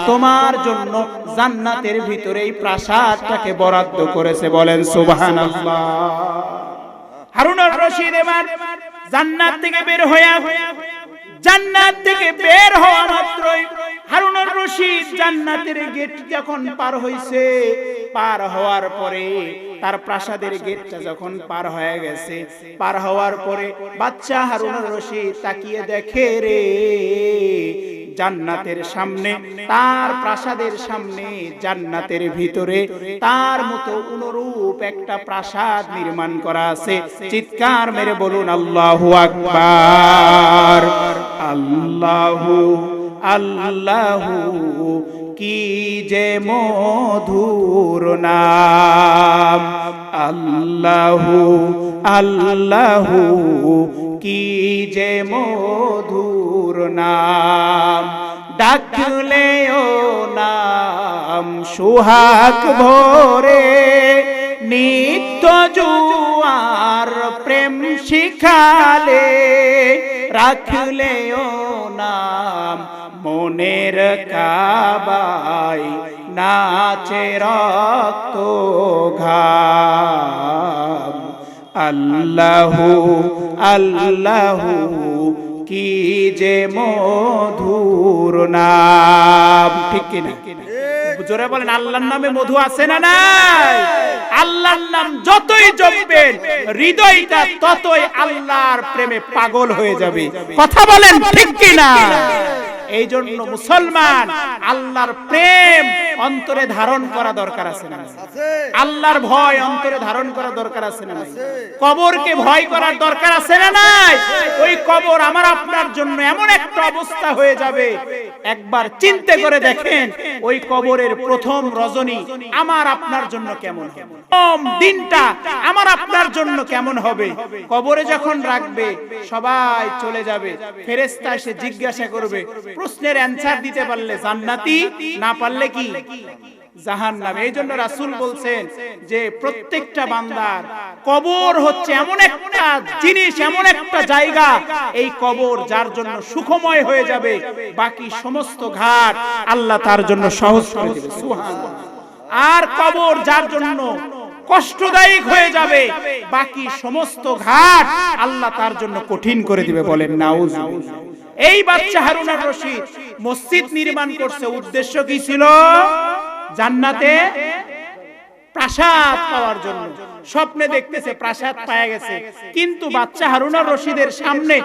Speaker 1: তোমার জন্য জান্নাতের ভিতরে এই প্রাসাদটাকে বরাদ্দ করেছে। বলেন সুবহানাল্লাহ। হারুন আর রশিদ এবার জান্নাত থেকে বের হওয়া মাত্রই হারুন আর রশিদ জান্নাতের গেট যখন পার হইছে, পার হওয়ার পরে তার প্রাসাদের গেটটা যখন পার হয়ে গেছে, পার হওয়ার পরে বাচ্চা হারুন আর রশিদ তাকিয়ে দেখে রে, জান্নাতের সামনে, তার প্রাসাদের সামনে, জান্নাতের ভিতরে তার মতো অনুরূপ একটা প্রাসাদ নির্মাণ করা আছে। চিৎকার মেরে বলুন আল্লাহু আকবার। আল্লাহু আল্লাহু কি যে মধুর নাম, আল্লাহু আল্লাহু কি যে মধুর নাম, ডাকলেও নাম সুহাগ ভরে, নিত্য জুয়ার প্রেম শিখালে, রাখলেও নাম মনের কাবায়, নাচে রক্ত ঘাম। আল্লাহু আল্লাহু কি যে মধুর নাম। ঠিক কিনা? জোরে বলেন, আল্লাহর নামে মধু আছে না নাই? আল্লাহর নাম যতই জপবেন হৃদয়টা ততই আল্লাহর প্রেমে পাগল হয়ে যাবে। কথা বলেন ঠিক কিনা? এই জন্য মুসলমান আল্লাহর প্রেম অন্তরে ধারণ করা দরকার আছে না? আল্লাহর ভয় অন্তরে ধারণ করা দরকার আছে না? কবরকে ভয় করার দরকার আছে না নাই? ওই কবর আমার আপনার জন্য এমন একটা অবস্থা হয়ে যাবে, একবার চিন্তা করে দেখেন ওই কবরের প্রথম রজনী আমার আপনার জন্য কেমন হবে, প্রথম দিনটা আমার আপনার জন্য কেমন হবে। কবরে যখন রাখবে সবাই চলে যাবে, ফেরেশতা এসে জিজ্ঞাসা করবে, প্রশ্নের অ্যানসার দিতে পারলে জান্নাতি, না পারলে কি জাহান্নামে। এই জন্য রাসূল বলছেন যে প্রত্যেকটা বান্দার কবর হচ্ছে এমন একটা জিনিস, এমন একটা জায়গা, এই কবর যার জন্য সুখময় হয়ে যাবে, বাকি সমস্ত ঘাট আল্লাহ তার জন্য সহজ করে দেবে। সুবহানাল্লাহ। আর কবর যার জন্য কষ্টদায়ক হয়ে যাবে, বাকি সমস্ত ঘাট আল্লাহ তার জন্য কঠিন করে দিবে। বলেন নাউজুবিল্লাহ। এই বাচ্চা হারুন আর রশিদ মসজিদ নির্মাণ করছে, উদ্দেশ্য কি ছিল? জান্নাতে প্রাসাদ পাওয়ার জন্য। স্বপ্নে দেখতেছে প্রাসাদ পাওয়া গেছে, কিন্তু বাচ্চা হারুন আর রশিদের সামনে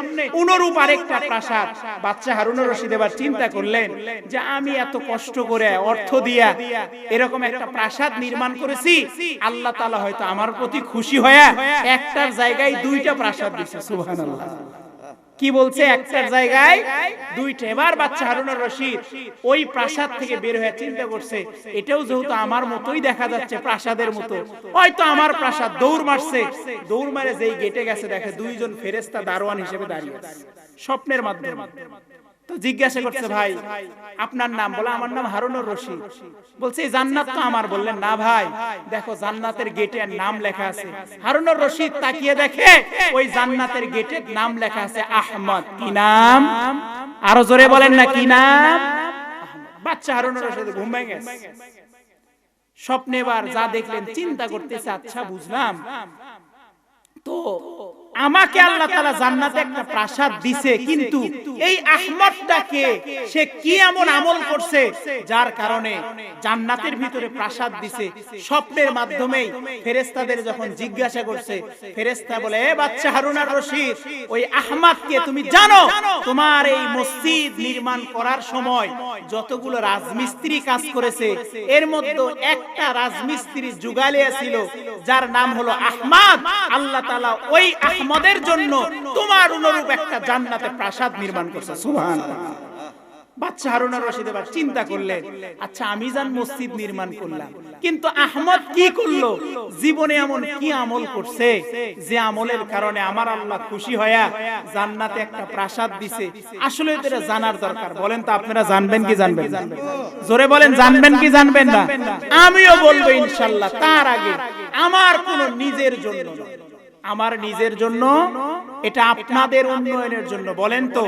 Speaker 1: অনুরূপ আরেকটা প্রাসাদ। বাচ্চা হারুন আর রশিদ এবার চিন্তা করলেন যে আমি এত কষ্ট করে অর্থ দিয়া এরকম একটা প্রাসাদ নির্মাণ করেছি, আল্লাহ তাআলা হয়তো আমার প্রতি খুশি হয়ে একটার জায়গায় দুইটা প্রাসাদ দিয়েছে। সুবহানাল্লাহ। কি বলছে? একটার জায়গায় দুইটা। এবার বাচ্চা হারুন আর রশিদ ওই প্রাসাদ থেকে বের হয়ে চিন্তা করছে, এটাও যেহেতু আমার মতোই দেখা যাচ্ছে প্রাসাদের মতো, হয়তো আমার প্রাসাদ। দৌড় মারছে, দৌড় মারে যেই গেটে গেছে দেখে দুইজন ফেরেশতা দারোয়ান হিসেবে দাঁড়িয়ে আছে স্বপ্নের মাধ্যমে। তো জিজ্ঞাসা করছে, ভাই আপনার নাম? বলে আমার নাম হারুন আর রশিদ। বলছে এই জান্নাত তো আমার। বললেন না ভাই, দেখো জান্নাতের গেটে নাম লেখা আছে। হারুন আর রশিদ তাকিয়ে দেখে ওই জান্নাতের গেটে নাম লেখা আছে আহমদ। কি নাম? আরো জোরে বলেন না, কি নাম? বাচ্চা হারুন আর রশিদ ঘুম ভেঙে গেছে। স্বপ্নে এবার যা দেখলেন চিন্তা করতেছে, আচ্ছা বুঝলাম তো, আমাকে আল্লাহ তাআলা জান্নাতে একটা প্রাসাদ দিছে, কিন্তু এই আহমদটাকে সে কি এমন আমল করছে যার কারণে জান্নাতের ভিতরে প্রাসাদ দিছে। স্বপ্নের মাধ্যমেই ফেরেশতাদের যখন জিজ্ঞাসা করছে, ফেরেশতা বলে, এ বাচ্চা হারুন আর রশিদ, ওই আহমদকে তুমি জানো? তোমার এই মসজিদ নির্মাণ করার সময় যতগুলো রাজমিস্ত্রি কাজ করেছে, এর মধ্যে একটা রাজমিস্ত্রি জুগালিয়া ছিল যার নাম হলো আহমদ। আল্লাহ তাআলা ওই আহমদের জন্য তোমার অনুরূপ একটা জান্নাতে প্রাসাদ নির্মাণ করছে। সুবহানাল্লাহ। বাচ্চা হারুন আর রশিদ এবার চিন্তা করলেন, আচ্ছা আমি জান মসজিদ নির্মাণ করলাম, কিন্তু আহমদ কি করলো? জীবনে এমন কি আমল করছে যে আমলের কারণে আমার আল্লাহ খুশি হয়া জান্নাতে একটা প্রাসাদ দিছে? আসলে এটা জানার দরকার। বলেন তো আপনারা জানবেন কি জানবেন না? জোরে বলেন, জানবেন কি জানবেন না? আমিও বলবো ইনশাআল্লাহ। তার আগে আমার কোনো নিজের জন্য, আমার নিজের জন্য, এটা আপনাদের উন্নয়নের জন্য। বলেন তো,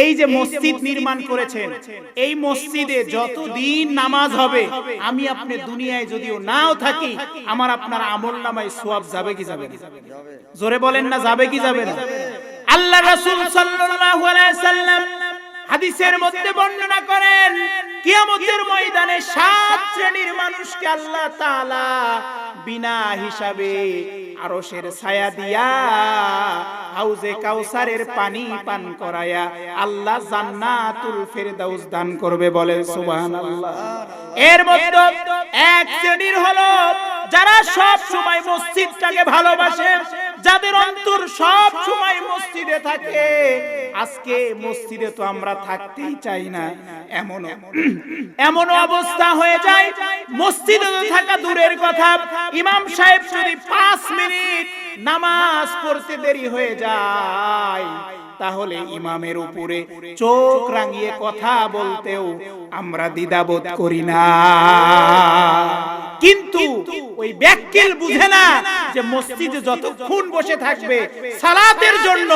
Speaker 1: এই যে মসজিদ নির্মাণ করেছেন, এই মসজিদে যতদিন নামাজ হবে, আমি আপনি দুনিয়ায় যদিও নাও থাকি, আমার আপনার আমলনামায় সওয়াব যাবে কি যাবে না? জোরে বলেন না, যাবে কি যাবে না? আল্লাহ রাসূল সাল্লাল্লাহু আলাইহি সাল্লাম হাদিসের মধ্যে বর্ণনা করেন, কিয়ামতের ময়দানে 7 শ্রেণীর মানুষকে আল্লাহ তাআলা বিনা হিসাবে আরশের ছায়া দিয়া হাউজে কাউসারের পানি পান করায়া আল্লাহ জান্নাতুল ফেরদাউস দান করবে। বলে সুবহানাল্লাহ। এর মধ্যে এক শ্রেণীর হলো যারা সব সময় মসজিদটাকে ভালোবাসে, যাদের অন্তর সব সময় মসজিদে থাকে। আজকে মসজিদে তো আমরা থাকতেই চাই না, এমন অবস্থা হয়ে যায় মসজিদে থাকা দূরের কথা, ইমাম সাহেব যদি 5 মিনিট নামাজ পড়তে দেরি হয়ে যায়, তাহলে ইমামের উপরে চোখ রাঙিয়ে কথা বলতেও আমরা দ্বিধাবোধ করি না। কিন্তু ওই ব্যাক্কেল বুঝে না যে মসজিদে যতক্ষণ বসে থাকবে সালাতের জন্য,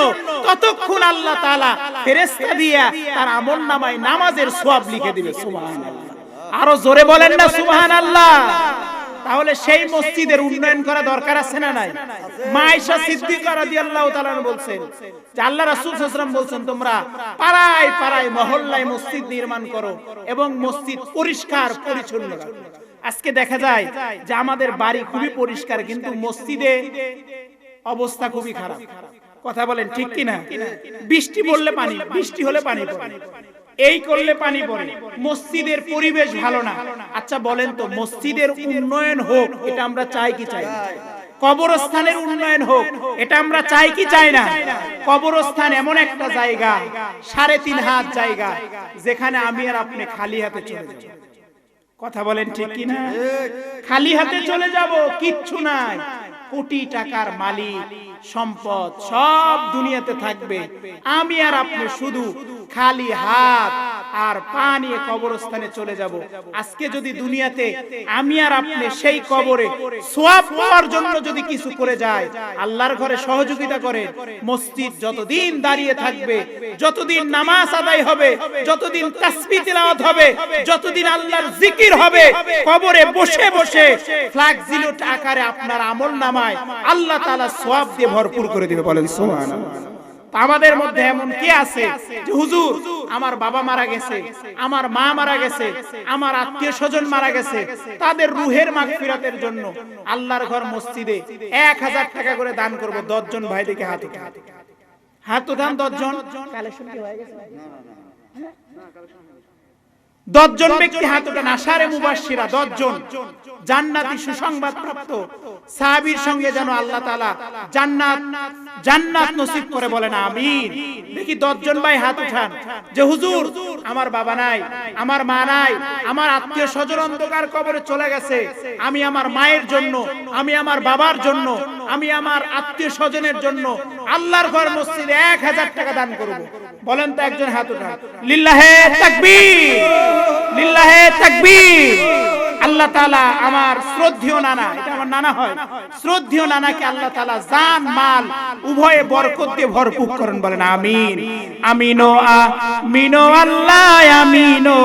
Speaker 1: ততক্ষণ আল্লাহ তাআলা ফেরেশতা দিয়া তার আমলনামায় নামাজের সওয়াব লিখে দিবে। সুবহানাল্লাহ। আরো জোরে বলেন না সুবহানাল্লাহ। তাহলে সেই মসজিদের উন্নয়ন করা দরকার আছে না নাই? মা আয়েশা সিদ্দিকা রাদিয়াল্লাহু তাআলা বলছেন যে আল্লাহ রাসূল সাল্লাল্লাহু আলাইহি ওয়াসাল্লাম বলছেন, তোমরা পাড়ায় পাড়ায় মহল্লায় মসজিদ নির্মাণ করো এবং মসজিদ পরিষ্কার পরিচ্ছন্ন রাখো। আজকে দেখা যায় যে আমাদের বাড়ি খুবই পরিষ্কার, কিন্তু মসজিদে অবস্থা খুবই খারাপ। কথা বলেন ঠিক কি না? বৃষ্টি পড়লে পানি, বৃষ্টি হলে পানি পড়ে। এই করলে পানি পড়ে, মসজিদের পরিবেশ ভালো না। আচ্ছা বলেন তো, মসজিদের উন্নয়ন হোক এটা আমরা চাই কি চাই না? কবরস্থানের উন্নয়ন হোক এটা আমরা চাই কি চাই না? কবরস্থান এমন একটা জায়গা, 3.5 হাত জায়গা, যেখানে আমি আর আপনি খালি হাতে চলে যাব। কথা বলেন ঠিক কি না? খালি হাতে চলে যাব, কিচ্ছু নাই। কোটি টাকার মালিক, সম্পদ সব দুনিয়াতে থাকবে, আমি আর আপনি শুধু খালি হাত আর পা নিয়ে কবরস্থানে চলে যাব। আজকে যদি দুনিয়াতে আমি আর আপনি সেই কবরে সওয়াব পাওয়ার জন্য যদি কিছু করে যায়, আল্লাহর ঘরে সহযোগিতা করে, মসজিদ যতদিন দাঁড়িয়ে থাকবে, যতদিন নামাজ আদায় হবে, যতদিন তাসবিহ তিলাওয়াত হবে, যতদিন আল্লাহর জিকির হবে, কবরে বসে বসে ফ্ল্যাক্সিলোড আকারে আপনার আমলনামায় আল্লাহ তাআলা সওয়াব দিয়ে ভরপুর করে দিবে। বলেন সুবহানাল্লাহ। আমাদের মধ্যে এমন কে আছে যে হুজুর আমার বাবা মারা গেছে, আমার মা মারা গেছে, আমার আত্মীয় স্বজন মারা গেছে, তাদের রুহের মাগফিরাতের জন্য আল্লাহর ঘর মসজিদে 1000 টাকা করে দান করব। 10 জন ভাই দেখে হাত উঠান, হাত উঠান। 10 জন কালেকশন কি হয়ে গেছে? 10 জন ব্যক্তি হাত উঠান। আশারে মুবাশশিরা 10 জন জান্নাতি সুসংবাদ প্রাপ্ত সাহাবীর সঙ্গে যেন আল্লাহ তাআলা জান্নাত নসিব করে। বলেন আমিন। দেখি 10 জন ভাই হাত উঠান যে হুজুর আমার বাবা নাই, আমার মা নাই, আমার আত্মীয় স্বজন অন্ধকার কবরে চলে গেছে, আমি আমার মায়ের জন্য, আমি আমার বাবার জন্য, আমি আমার আত্মীয় স্বজনের জন্য আল্লাহর ঘর মসজিদে 1000 টাকা দান করব। বলেন তো একজন হাত উঠান। লিল্লাহে তাকবীর, লিল্লাহে তাকবীর। আল্লাহ তাআলা আমার শ্রদ্ধেয় নানা, এটা আমার নানা হয়, শ্রদ্ধেয় নানাকে আল্লাহ তাআলা জান মাল উভয়ে বরকত দিয়ে ভরপুর করেন। বলেন আমিন। আমিনো আমিনো আল্লাহ আমিনো,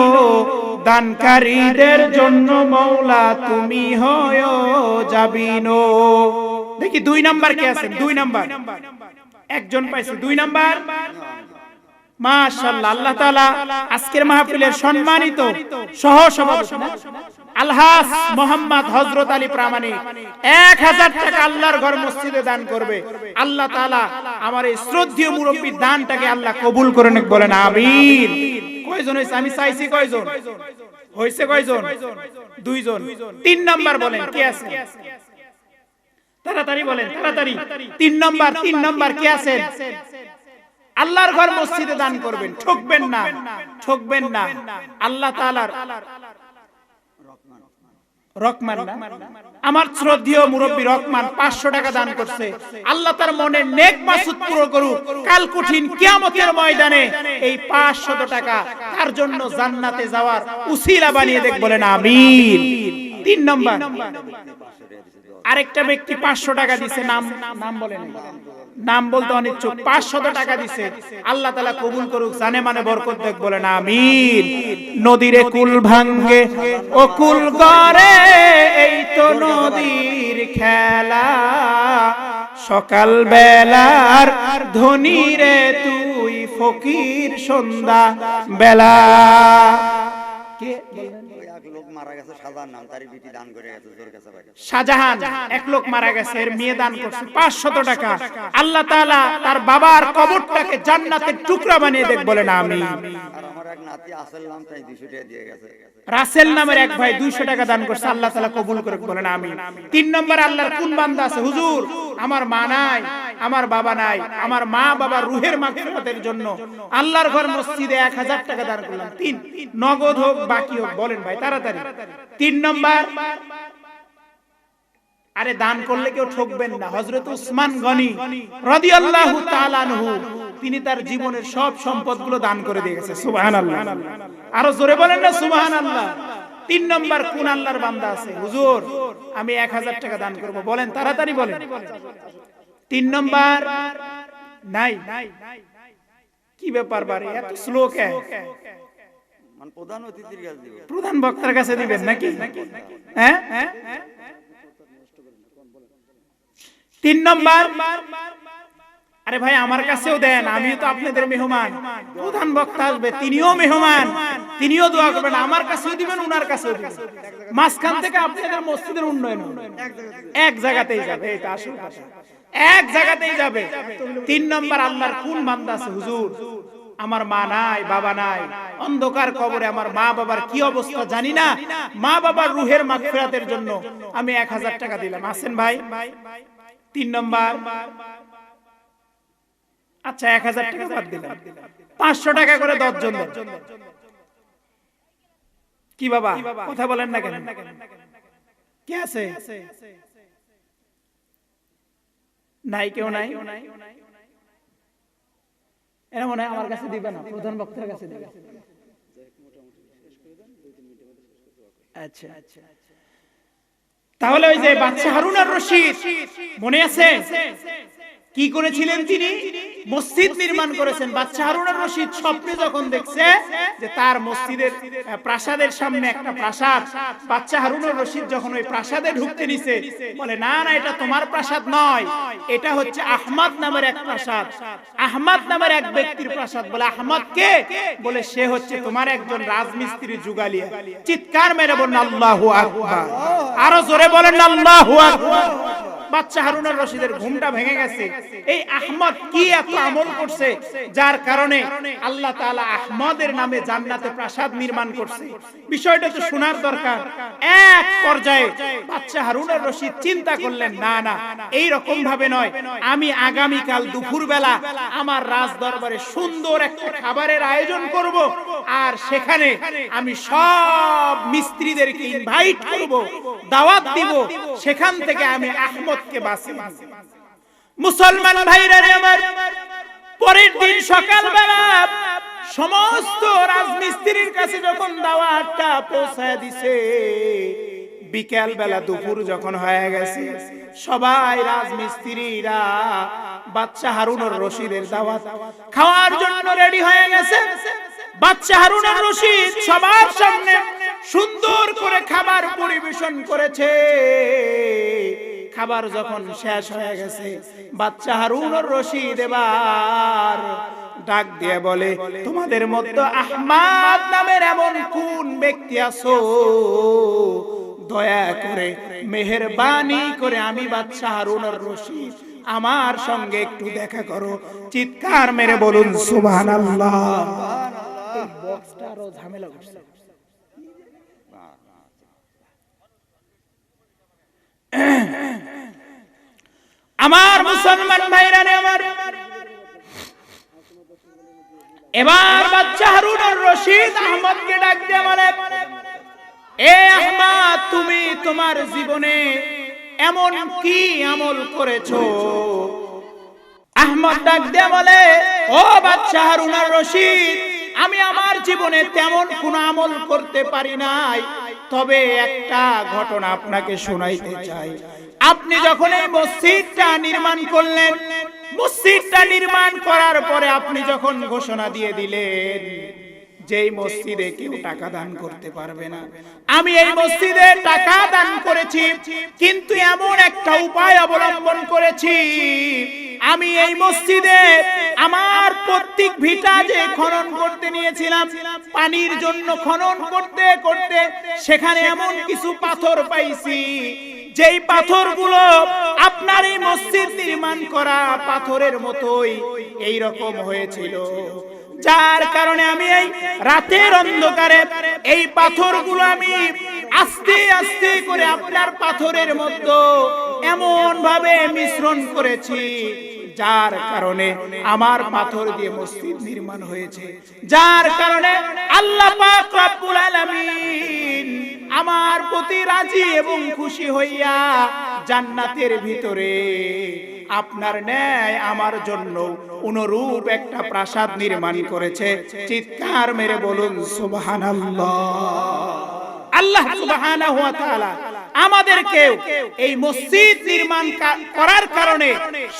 Speaker 1: দানকারীদের জন্য মওলা তুমি হয়ো জাবিনো। দেখি 2 নাম্বার কে আছেন? 2 নাম্বার একজন পাইছে। 2 নাম্বার মাশাআল্লাহ। আল্লাহ তাআলা আজকের মাহফিলের সম্মানিত সহ-সভাপতি আলহাজ মোহাম্মদ হযরত আলী প্রামাণিক 1000 টাকা আল্লাহর ঘর মসজিদে দান করবে। আল্লাহ তাআলা আমার এই শ্রদ্ধেয় মুরব্বির দানটাকে আল্লাহ কবুল করে নিক। বলেন আমিন। কয়জন হইছে? আমি চাইছি কয়জন হইছে? কয়জন? 2 জন। 3 নাম্বার বলেন কে আছে? তাড়াতাড়ি বলেন, তাড়াতাড়ি। 3 নাম্বার কে আছেন? আল্লাহর ঘর মসজিদে দান করবেন, ঠকবেন না, ঠকবেন না। আল্লাহ তাআলার রহমান না, আমার শ্রদ্ধেয় মুরব্বী রহমান 500 টাকা দান করছে। আল্লাহ তার মনের নেক মাসুদ পুরো করুক। কাল কঠিন কিয়ামতের ময়দানে এই 500 টাকা তার জন্য জান্নাতে যাওয়ার উসিলা বানিয়ে দেখ। বলেন আমিন। 3 নাম্বার আরেকটা ব্যক্তি 500 টাকা দিছে। নাম বলেন, নাম বলতে অনিচ্ছুক। 500 টাকা দিছে। আল্লাহ তাআলা কবুল করুক, জানে মানে বরকত দেখ। বলেন আমিন। নদীরে কুল ভাঙ্গে ও কুল গড়ে, এই তো নদীর খেলা, সকাল বেলার ধনী রে তুই ফকির সন্ধ্যা বেলা। কে শাহজাহান? এক লোক মারা গেছে, এর মেয়ে দান করছে 500 টাকা। আল্লাহ তাআলা তার বাবার কবরটাকে জান্নাতের টুকরা বানিয়ে দেখ। বলেন আমিন। রাসেল নামের এক ভাই 200 টাকা দান করছে, আল্লাহ তাআলা কবুল করুক। বলেন আমিন। 3 নম্বর আল্লাহর কোন বান্দা আছে? হুজুর আমার মা নাই, আমার বাবা নাই, আমার মা বাবার রুহের মাগফিরাতের জন্য আল্লাহর ঘর মসজিদে 1000 টাকা দান করলাম। 3 নগদ হোক বাকি হোক। বলেন ভাই তাড়াতাড়ি। 3 নম্বর, আরে দান করলে কেউ ঠকবেন না। হযরত উসমান গনি রাদিয়াল্লাহু তাআলা আনহু, তিনি তার জীবনের সব সম্পদগুলো দান করে দিয়ে গেছে। সুবহানাল্লাহ। আরো জোরে বলেন না সুবহানাল্লাহ। 3 নম্বর কোন আল্লাহর বান্দা আছে? হুজুর আমি 1000 টাকা দান করব। বলেন তাড়াতাড়ি বলেন। 3 নম্বর নাই। কি ব্যাপার বারে এত স্লো কে? প্রধান অতিথির কাছে দিবেন, প্রধান বক্তার কাছে দিবেন নাকি? হ্যাঁ। 3 নম্বর, আরে ভাই আমার কাছেও দেন, আমিও তো আপনাদের মেহমান। প্রধান বক্তা আসবে, তিনিও মেহমান, তিনিও দোয়া করবেন, আমার কাছেও দিবেন, উনার কাছেও দিবেন। মাঝখান থেকে আপনাদের মসজিদের উন্নয়ন এক জায়গাতেই যাবে। এটা আসল কথা, এক জায়গাতেই যাবে। 3 নম্বর আল্লাহর কোন বান্দা আছে? হুজুর আমার মা নাই, বাবা নাই, অন্ধকার কবরে আমার মা বাবার কি অবস্থা জানি না, মা বাবার রুহের মাগফিরাতের জন্য আমি 1000 টাকা দিলাম। আছেন ভাই? 3 নম্বর, আচ্ছা 1000 টাকা বাদ দিলাম, 500 টাকা করে 10 জন দেন। কি বাবা কথা বলেন না কেন? কে আছে? নাই, কেউ নাই? এরা মনে হয় আমার কাছে দিবে না, প্রধান বক্তার কাছে দিবে। আচ্ছা, তাহলে ওই যে বাদশা হারুন আর রশিদ মনে আছে কি করেছিলেন? তিনি মসজিদ নির্মাণ করেছেন। বাদশা হারুন আর রশিদ স্বপ্নে যখন দেখছে যে তার মসজিদের প্রাসাদের সামনে একটা প্রাসাদ, বাদশা হারুন আর রশিদ যখন ওই প্রাসাদে ঢুকতে নিছে, বলে না না, এটা তোমার প্রাসাদ নয়, এটা হচ্ছে আহমদ নামের এক প্রাসাদ, আহমদ নামের এক ব্যক্তির প্রাসাদ। বলে আহমদ কে? বলে সে হচ্ছে তোমার একজন রাজমিস্ত্রি যুগালিয়া। চিৎকার মেরে বলেন আল্লাহু আকবার, আরো জোরে বলেন আল্লাহু আকবার। বাদশা হারুন আর রশিদের ঘুমটা ভেঙে গেছে। এই আহমদ কি এত আমল করছে যার কারণে আল্লাহ তাআলা আহমদের নামে জান্নাতে প্রাসাদ নির্মাণ করছে? বিষয়টা তো শোনার দরকার। এক পর্যায়ে বাদশা হারুন আর রশিদ চিন্তা করলেন, না না, এই রকম ভাবে নয়, আমি আগামীকাল দুপুরবেলা আমার রাজ দরবারে সুন্দর একটা খাবারের আয়োজন করব, আর সেখানে আমি সব মিস্ত্রিদেরকে ইনভাইট করব, দাওয়াত দিব, সেখান থেকে আমি আহমদকে বাঁচিয়ে নেব। মুসলমান ভাইরা আমার, পরের দিন সকালবেলা সমস্ত রাজমিস্ত্রির কাছে যখন দাওয়াতটা পৌঁছায় দিছে, বিকেল বেলা দুপুর যখন হয়ে গেছে, সবাই রাজমিস্ত্রিরা বাদশা হারুন আর রশিদের দাওয়াত খাওয়ার জন্য রেডি হয়ে গেছে। বাদশা হারুন আর রশিদ সবার সামনে সুন্দর করে খাবার পরিবেশন করেছে। খাবার যখন শেষ হয়ে গেছে, বাদশা হারুন আর রশিদ এবার ডাক দিয়ে বলে, তোমাদের মধ্যে আহমদ নামের এমন কোন ব্যক্তি আছো, দয়া করে মেহেরবানি করে আমি বাদশা হারুন আর রশিদ আমার সঙ্গে একটু দেখা করো। চিৎকার মেরে বলুন সুবহানাল্লাহ। এই বক্সটা আরো ঝামেলা করছে। আমার মুসলমান ভাইরা আমার, এবার বাদশা হারুন আর রশিদ আহমদকে ডাক দিয়ে বলে, এ আহমদ, তুমি তোমার জীবনে এমন কি আমল করেছো? আহমদ ডাক দিয়ে বলে, ও বাদশা হারুন আর রশিদ, আমি আমার জীবনে তেমন কোনো আমল করতে পারি নাই, তবে একটা ঘটনা আপনাকে শোনাইতে চাই। আপনি যখন এই মসজিদটা নির্মাণ করলেন, মসজিদটা নির্মাণ করার পরে আপনি যখন ঘোষণা দিয়ে দিলেন যেই মসজিদে কেউ টাকা দান করতে পারবে না, আমি এই মসজিদে টাকা দান করেছি, কিন্তু এমন একটা উপায় অবলম্বন করেছি, আমি এই মসজিদে আমার প্রত্যেক ভিটা যে খনন করতে নিয়েছিলাম পানির জন্য, খনন করতে করতে সেখানে এমন কিছু পাথর পাইছি, যেই পাথরগুলো আপনার এই মসজিদ নির্মাণ করা পাথরের মতোই এই রকম হয়েছিল, যার কারণে আমি এই রাতের অন্ধকারে এই পাথরগুলো আমি আস্তে আস্তে করে আপনার পাথরের মধ্যে এমন ভাবে মিশ্রণ করেছি, যার কারণে আমার পাথর দিয়ে মসজিদ নির্মাণ হয়েছে, যার কারণে আল্লাহ পাক রব্বুল আলামিন আমার প্রতি রাজি এবং খুশি হইয়া জান্নাতের ভিতরে আপনার ন্যায় আমার জন্য অনুরূপ একটা প্রাসাদ নির্মাণ করেছে। চিৎকার মেরে বলুন সুবহানাল্লাহ। আল্লাহ সুবহানাহু ওয়া তাআলা আমাদেরকে এই মসজিদ নির্মাণ করার কারণে,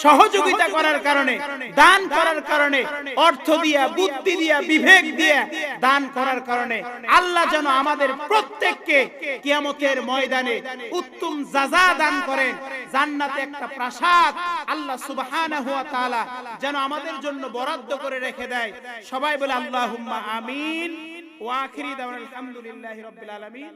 Speaker 1: সহযোগিতা করার কারণে, দান করার কারণে, অর্থ দিয়া, বুদ্ধি দিয়া, বিবেক দিয়া দান করার কারণে আল্লাহ যেন আমাদের প্রত্যেককে কিয়ামতের ময়দানে উত্তম জাযা দান করেন, জান্নাতে একটা প্রাসাদ আল্লাহ সুবহানাহু ওয়া তাআলা যেন আমাদের জন্য বরাদ্দ করে রেখে দেয়। সবাই বলে আল্লাহুম্মা আমিন। ওয়া আখিরি দাওয়ানা আলহামদুলিল্লাহি রাব্বিল আলামিন।